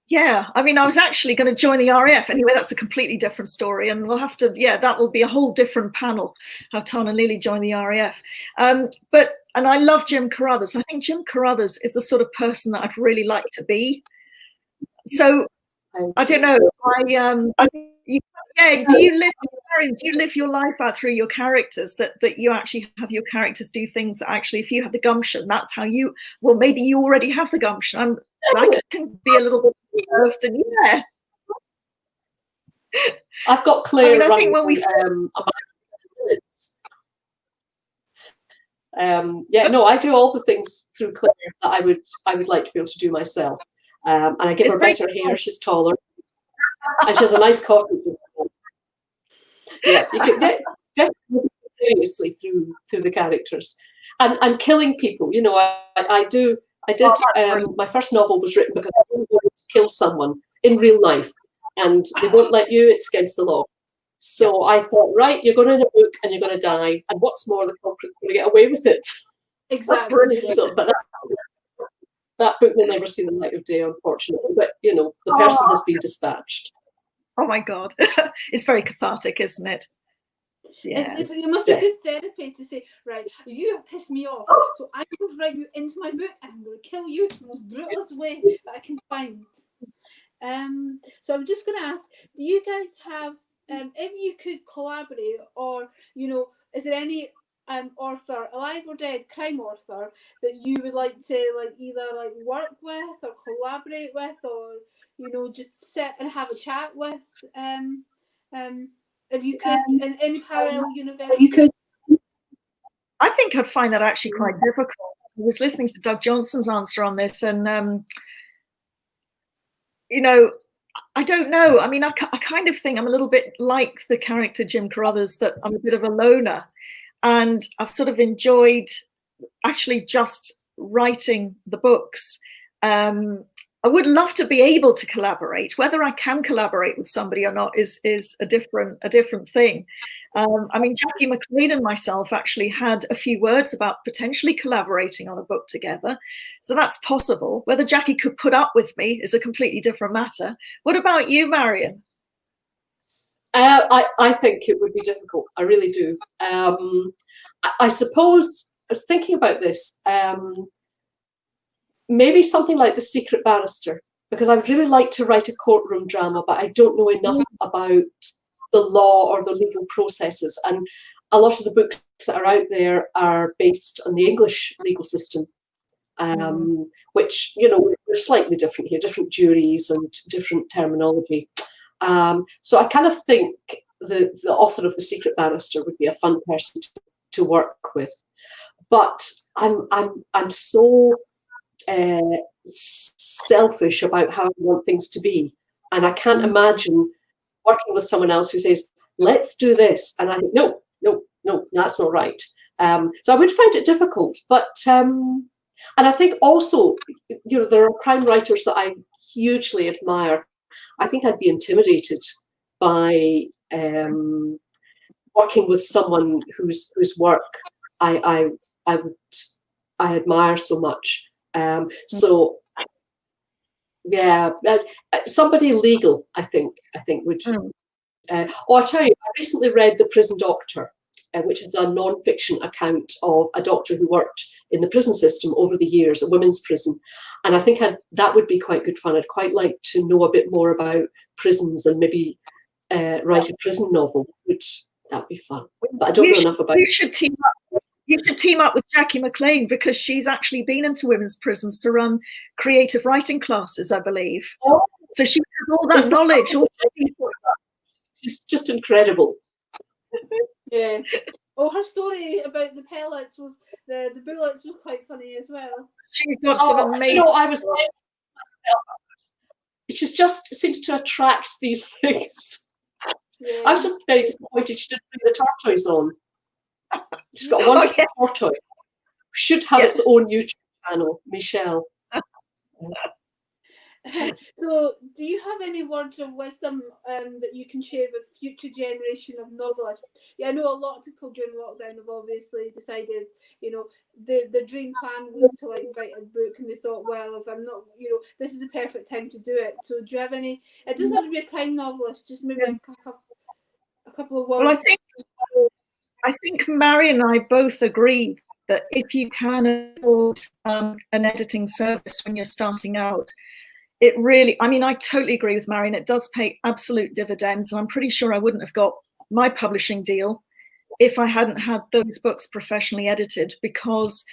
Yeah, I mean, I was actually going to join the RAF. Anyway, that's a completely different story. And we'll have to, that will be a whole different panel, how Tana Lily joined the RAF. And I love Jim Carruthers. I think Jim Carruthers is the sort of person that I'd really like to be. So, I don't know. Do you live your life out through your characters, that you actually have your characters do things that actually, if you have the gumption, that's how maybe you already have the gumption. I can be a little bit reserved, and
I've got Claire.
I think when we
I do all the things through Claire that I would like to be able to do myself. And I give her better hair. She's taller, and she has a nice coffee. Yeah, you can definitely seriously through the characters, and killing people. I did. My first novel was written because I wanted to kill someone in real life, and they won't let you. It's against the law. So I thought, right, you're going in a book and you're going to die, and what's more, the culprit's going to get away with it.
Exactly.
So, but that book will never see the light of day, unfortunately. But you know, the person has been dispatched.
Oh my God, it's very cathartic, isn't it? Yeah,
it must be good therapy to say, right, you have pissed me off, so I'm going to write you into my book and I'm going to kill you in the most brutalist way that I can find. So I'm just going to ask, do you guys have, if you could collaborate, or, you know, is there any author, alive or dead, crime author, that you would like to either work with or collaborate with, or, you know, just sit and have a chat with? If you could, in any parallel universe, you could.
I think I'd find that actually quite difficult. I was listening to Doug Johnson's answer on this, and you know, I don't know. I mean, I kind of think I'm a little bit like the character Jim Carruthers, that I'm a bit of a loner, and I've sort of enjoyed actually just writing the books. I would love to be able to collaborate. Whether I can collaborate with somebody or not is a different thing. I mean, Jackie McLean and myself actually had a few words about potentially collaborating on a book together. So that's possible. Whether Jackie could put up with me is a completely different matter. What about you, Marion?
I think it would be difficult. I really do. I suppose I was thinking about this. Maybe something like The Secret Barrister, because I would really like to write a courtroom drama, but I don't know enough about the law or the legal processes. And a lot of the books that are out there are based on the English legal system, which, you know, are slightly different here, different juries and different terminology. So I kind of think the author of The Secret Barrister would be a fun person to work with. But I'm so selfish about how I want things to be, and I can't imagine working with someone else who says, let's do this, and I think no, that's not right. So I would find it difficult, but and I think also, you know, there are crime writers that I hugely admire. I think I'd be intimidated by working with someone whose work I admire so much. So yeah, somebody legal, I think would. I'll tell you, I recently read The Prison Doctor, which is a non-fiction account of a doctor who worked in the prison system over the years, a women's prison, and I think that would be quite good fun. I'd quite like to know a bit more about prisons and maybe write a prison novel. That'd be fun, but I don't know enough about.
You should team up with Jackie McLean, because she's actually been into women's prisons to run creative writing classes, I believe. Oh, so she has all that knowledge.
She's just incredible.
Yeah. Oh, her story about the pellets was the bullets was quite funny as well.
She's got some amazing.
You know, I was. She just seems to attract these things. Yeah. I was just very disappointed she didn't bring the tortoise on. She's got one tortoise. Should have its own YouTube channel, Michelle.
So, do you have any words of wisdom that you can share with future generation of novelists? Yeah, I know a lot of people during lockdown have obviously decided, you know, the dream plan was to write a book, and they thought, well, if I'm not, you know, this is the perfect time to do it. So, do you have any? It doesn't have to be a crime novelist, just maybe a couple of words.
Well, I think Marion and I both agree that if you can afford an editing service when you're starting out, it really, I mean, I totally agree with Marion. It does pay absolute dividends. And I'm pretty sure I wouldn't have got my publishing deal if I hadn't had those books professionally edited, because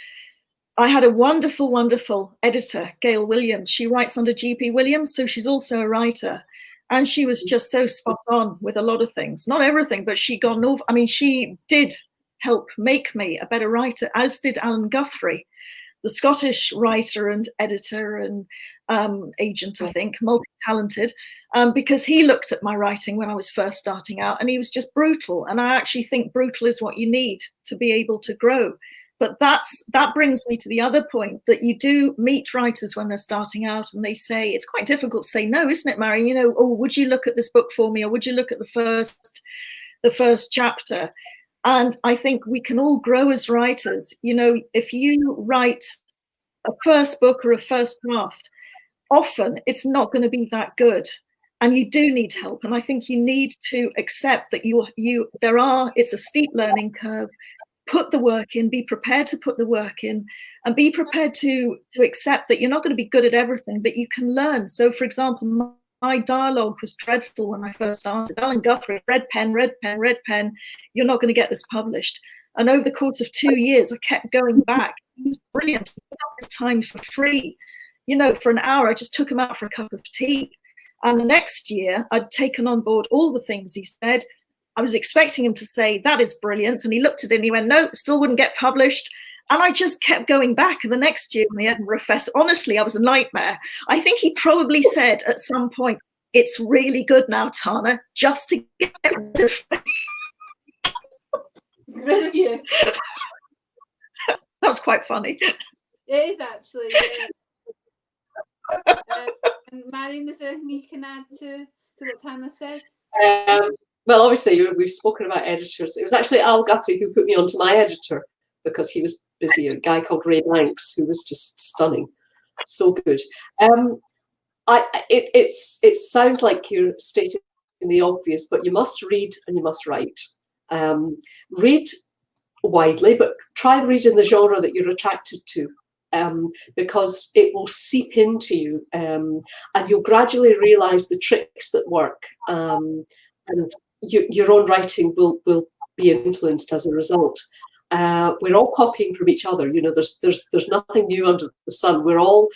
I had a wonderful, wonderful editor, Gail Williams. She writes under G.P. Williams, so she's also a writer. And she was just so spot on with a lot of things. Not everything, but she got over. I mean, she did help make me a better writer, as did Alan Guthrie, the Scottish writer and editor and agent, I think, multi-talented, because he looked at my writing when I was first starting out, and he was just brutal. And I actually think brutal is what you need to be able to grow. But that brings me to the other point, that you do meet writers when they're starting out, and they say, it's quite difficult to say no, isn't it, Marion? You know, oh, would you look at this book for me, or would you look at the first chapter? And I think we can all grow as writers. You know, if you write a first book or a first draft, often it's not going to be that good. And you do need help. And I think you need to accept that it's a steep learning curve. Put the work in, be prepared to put the work in, and be prepared to accept that you're not going to be good at everything, but you can learn. So, for example, my dialogue was dreadful when I first started. Alan Guthrie, red pen, you're not going to get this published. And over the course of 2 years, I kept going back. It was brilliant. He got his time for free. You know, for an hour, I just took him out for a cup of tea. And the next year, I'd taken on board all the things he said. I was expecting him to say, that is brilliant. And he looked at it and he went, no, still wouldn't get published. And I just kept going back. And the next year, when the Edinburgh Fest, honestly, I was a nightmare. I think he probably said at some point, it's really good now, Tana, just to get rid of
Rid of you.
That was quite funny.
It is actually, yeah. And Marion, is there anything you can add to what Tana said?
Well, obviously, we've spoken about editors. It was actually Al Guthrie who put me onto my editor because he was busy, a guy called Ray Banks, who was just stunning. So good. It sounds like you're stating the obvious, but you must read and you must write. Read widely, but try and read in the genre that you're attracted to. Because it will seep into you, and you'll gradually realise the tricks that work, and your own writing will be influenced as a result. We're all copying from each other. You know, there's nothing new under the sun. We're all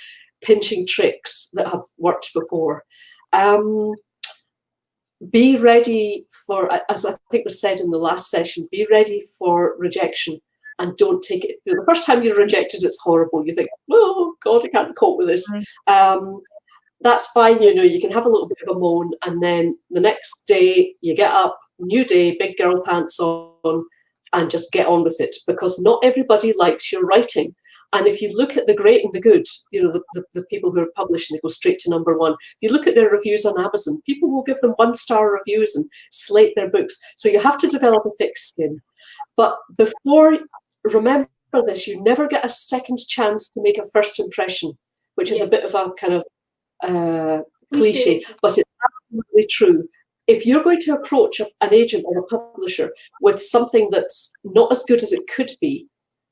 pinching tricks that have worked before. Be ready for, as I think was said in the last session, be ready for rejection. And don't take it. You know, the first time you're rejected, it's horrible. You think, oh God, I can't cope with this. That's fine. You know, you can have a little bit of a moan, and then the next day you get up, new day, big girl pants on, and just get on with it. Because not everybody likes your writing. And if you look at the great and the good, you know, the people who are published and they go straight to #1. If you look at their reviews on Amazon, people will give them 1-star reviews and slate their books. So you have to develop a thick skin. But remember this, you never get a second chance to make a first impression, which is a bit of a kind of cliche, but it's absolutely true. If you're going to approach an agent or a publisher with something that's not as good as it could be,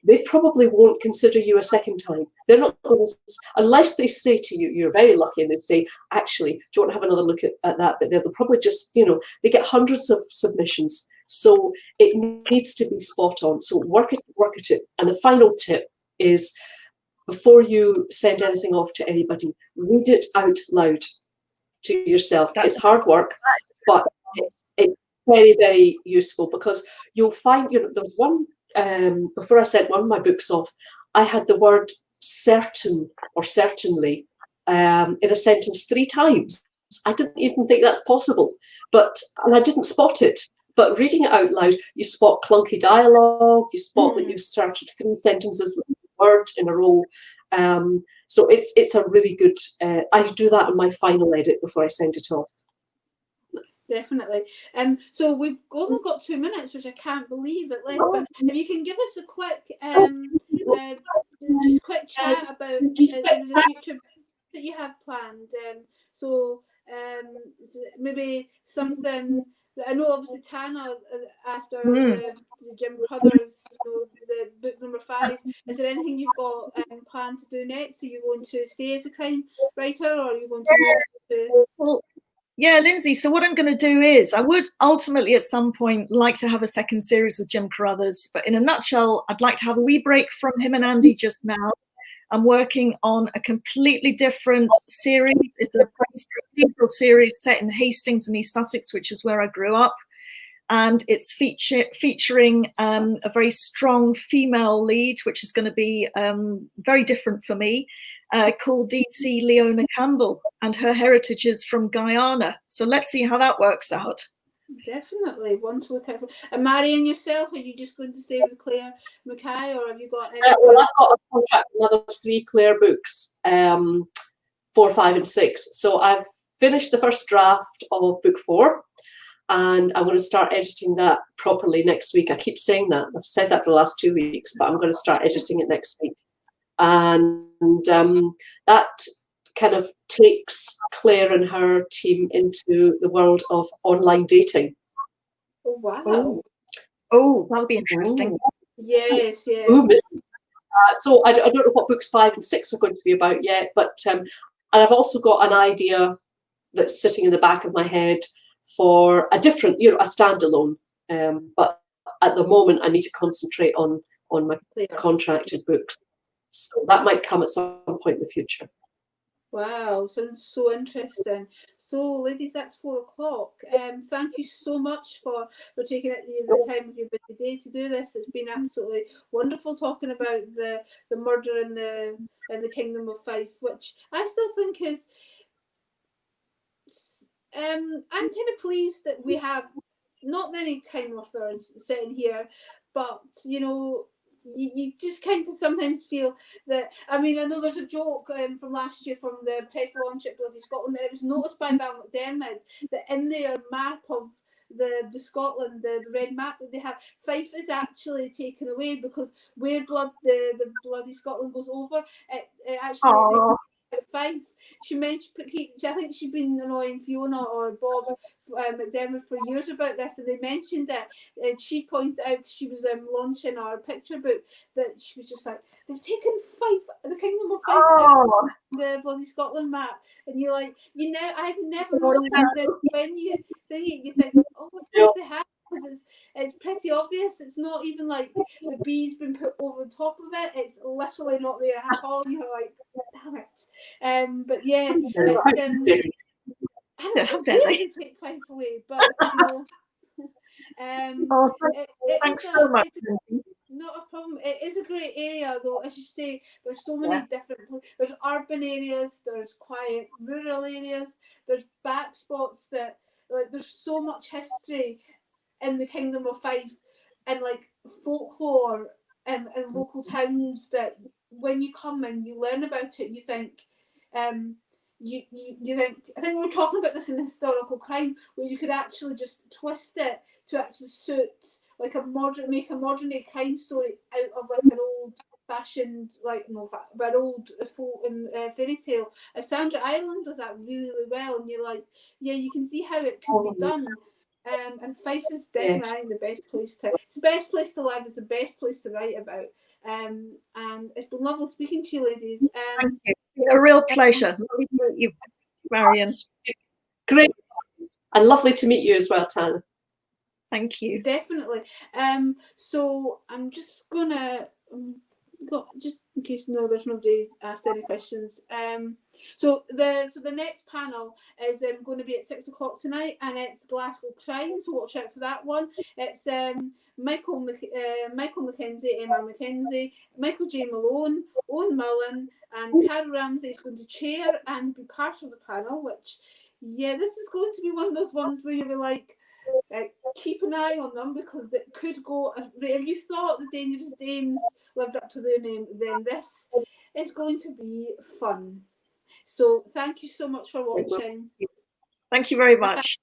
they probably won't consider you a second time. They're not going to, unless they say to you, you're very lucky, and they say, actually, do you want to have another look at that? But they'll probably just, you know, they get hundreds of submissions. So it needs to be spot on. So work at it. And the final tip is, before you send anything off to anybody, read it out loud to yourself. It's hard work, but it's very, very useful, because you'll find, you know, there's one, before I sent one of my books off, I had the word certain or certainly in a sentence 3 times. I didn't even think that's possible, and I didn't spot it. But reading it out loud, you spot clunky dialogue, you spot that you've started 3 sentences with a word in a row. So it's a really good, I do that on my final edit before I send it off.
Definitely. So we've only got 2 minutes, which I can't believe it left. But if you can give us a quick, just quick chat about the future that you have planned. So maybe something. I know, obviously, Tana, after the Jim Crothers, you know, the book number 5. Is there anything you've got planned to do next? Are you going to stay as a crime writer, or are you going to move to?
Yeah, Lynsey, so what I'm going to do is, I would ultimately at some point like to have a second series with Jim Carruthers, but in a nutshell, I'd like to have a wee break from him and Andy just now. I'm working on a completely different series. It's a procedural series set in Hastings and East Sussex, which is where I grew up. And it's featuring a very strong female lead, which is going to be very different for me, called DC Leona Campbell, and her heritage is from Guyana. So let's see how that works out.
Definitely, one to look out for. And Marion, yourself, are you just going to stay with Claire Mackay, or have you got any?
Well, I've got a contract with another 3 Claire books, 4, 5, and 6. So I've finished the first draft of book 4. and I'm going to start editing that properly next week. I keep saying that. I've said that for the last 2 weeks, but I'm going to start editing it next week. And that kind of takes Claire and her team into the world of online dating.
Oh, wow.
Oh, that'll be interesting.
Yes, yeah.
Ooh, so I don't know what books 5 and 6 are going to be about yet, but and I've also got an idea that's sitting in the back of my head for a different, a standalone. But at the moment, I need to concentrate on my contracted books. So that might come at some point in the future.
Wow, sounds so interesting. So, ladies, that's 4 o'clock. Thank you so much for taking the time of your busy day to do this. It's been absolutely wonderful talking about the murder in the Kingdom of Fife, which I still think is. I'm kind of pleased that we have not many crime authors sitting here, but you just kind of sometimes feel that. I mean, I know there's a joke from last year from the press launch at Bloody Scotland that it was noticed by Val McDermid that in their map of the Scotland, the red map that they have, Fife is actually taken away because where the Bloody Scotland goes over, it actually. Fife. She mentioned, I think she'd been annoying Fiona or Bob McDermott for years about this, and they mentioned it. And she pointed out because she was launching our picture book that she was just like, they've taken Fife, the Kingdom of Fife, out the Bloody Scotland map, and you're like, I've never noticed that. When you think it, you think, oh, of course they have. Because it's pretty obvious. It's not even like the B's been put over the top of it. It's literally not there at all. You're like, damn it. But yeah, it's, I don't know where they take Fife away, but
Thanks so much.
Not a problem. It is a great area, though. As you say, there's so many different. There's urban areas. There's quiet rural areas. There's back spots that there's so much history in the Kingdom of Fife and like folklore and local towns that when you come and you learn about it, you think you think, I think we were talking about this in historical crime, where you could actually just twist it to actually suit like make a modern day crime story out of like an old fashioned but an old folk and fairy tale. Sandra Ireland does that really, really well, and you're like, yeah, you can see how it could be done. And Fife is definitely the best place to. It's the best place to live. It's the best place to write about. And it's been lovely speaking to you, ladies.
Thank you. It's been a real pleasure. Lovely to meet you, Marion.
Great, and lovely to meet you as well, Tana.
Thank you.
Definitely. So I'm just gonna just in case there's nobody asked any questions. So the next panel is going to be at 6 o'clock tonight, and it's Glasgow Crime. So watch out for that one. It's Michael Mackenzie, Emma Mackenzie, Michael J. Malone, Owen Mullen, and Carol Ramsey is going to chair and be part of the panel. Which, this is going to be one of those ones where you'll be like, keep an eye on them because it could go. If you thought the Dangerous Dames lived up to their name, then this is going to be fun. So thank you so much for watching.
Thank you very much.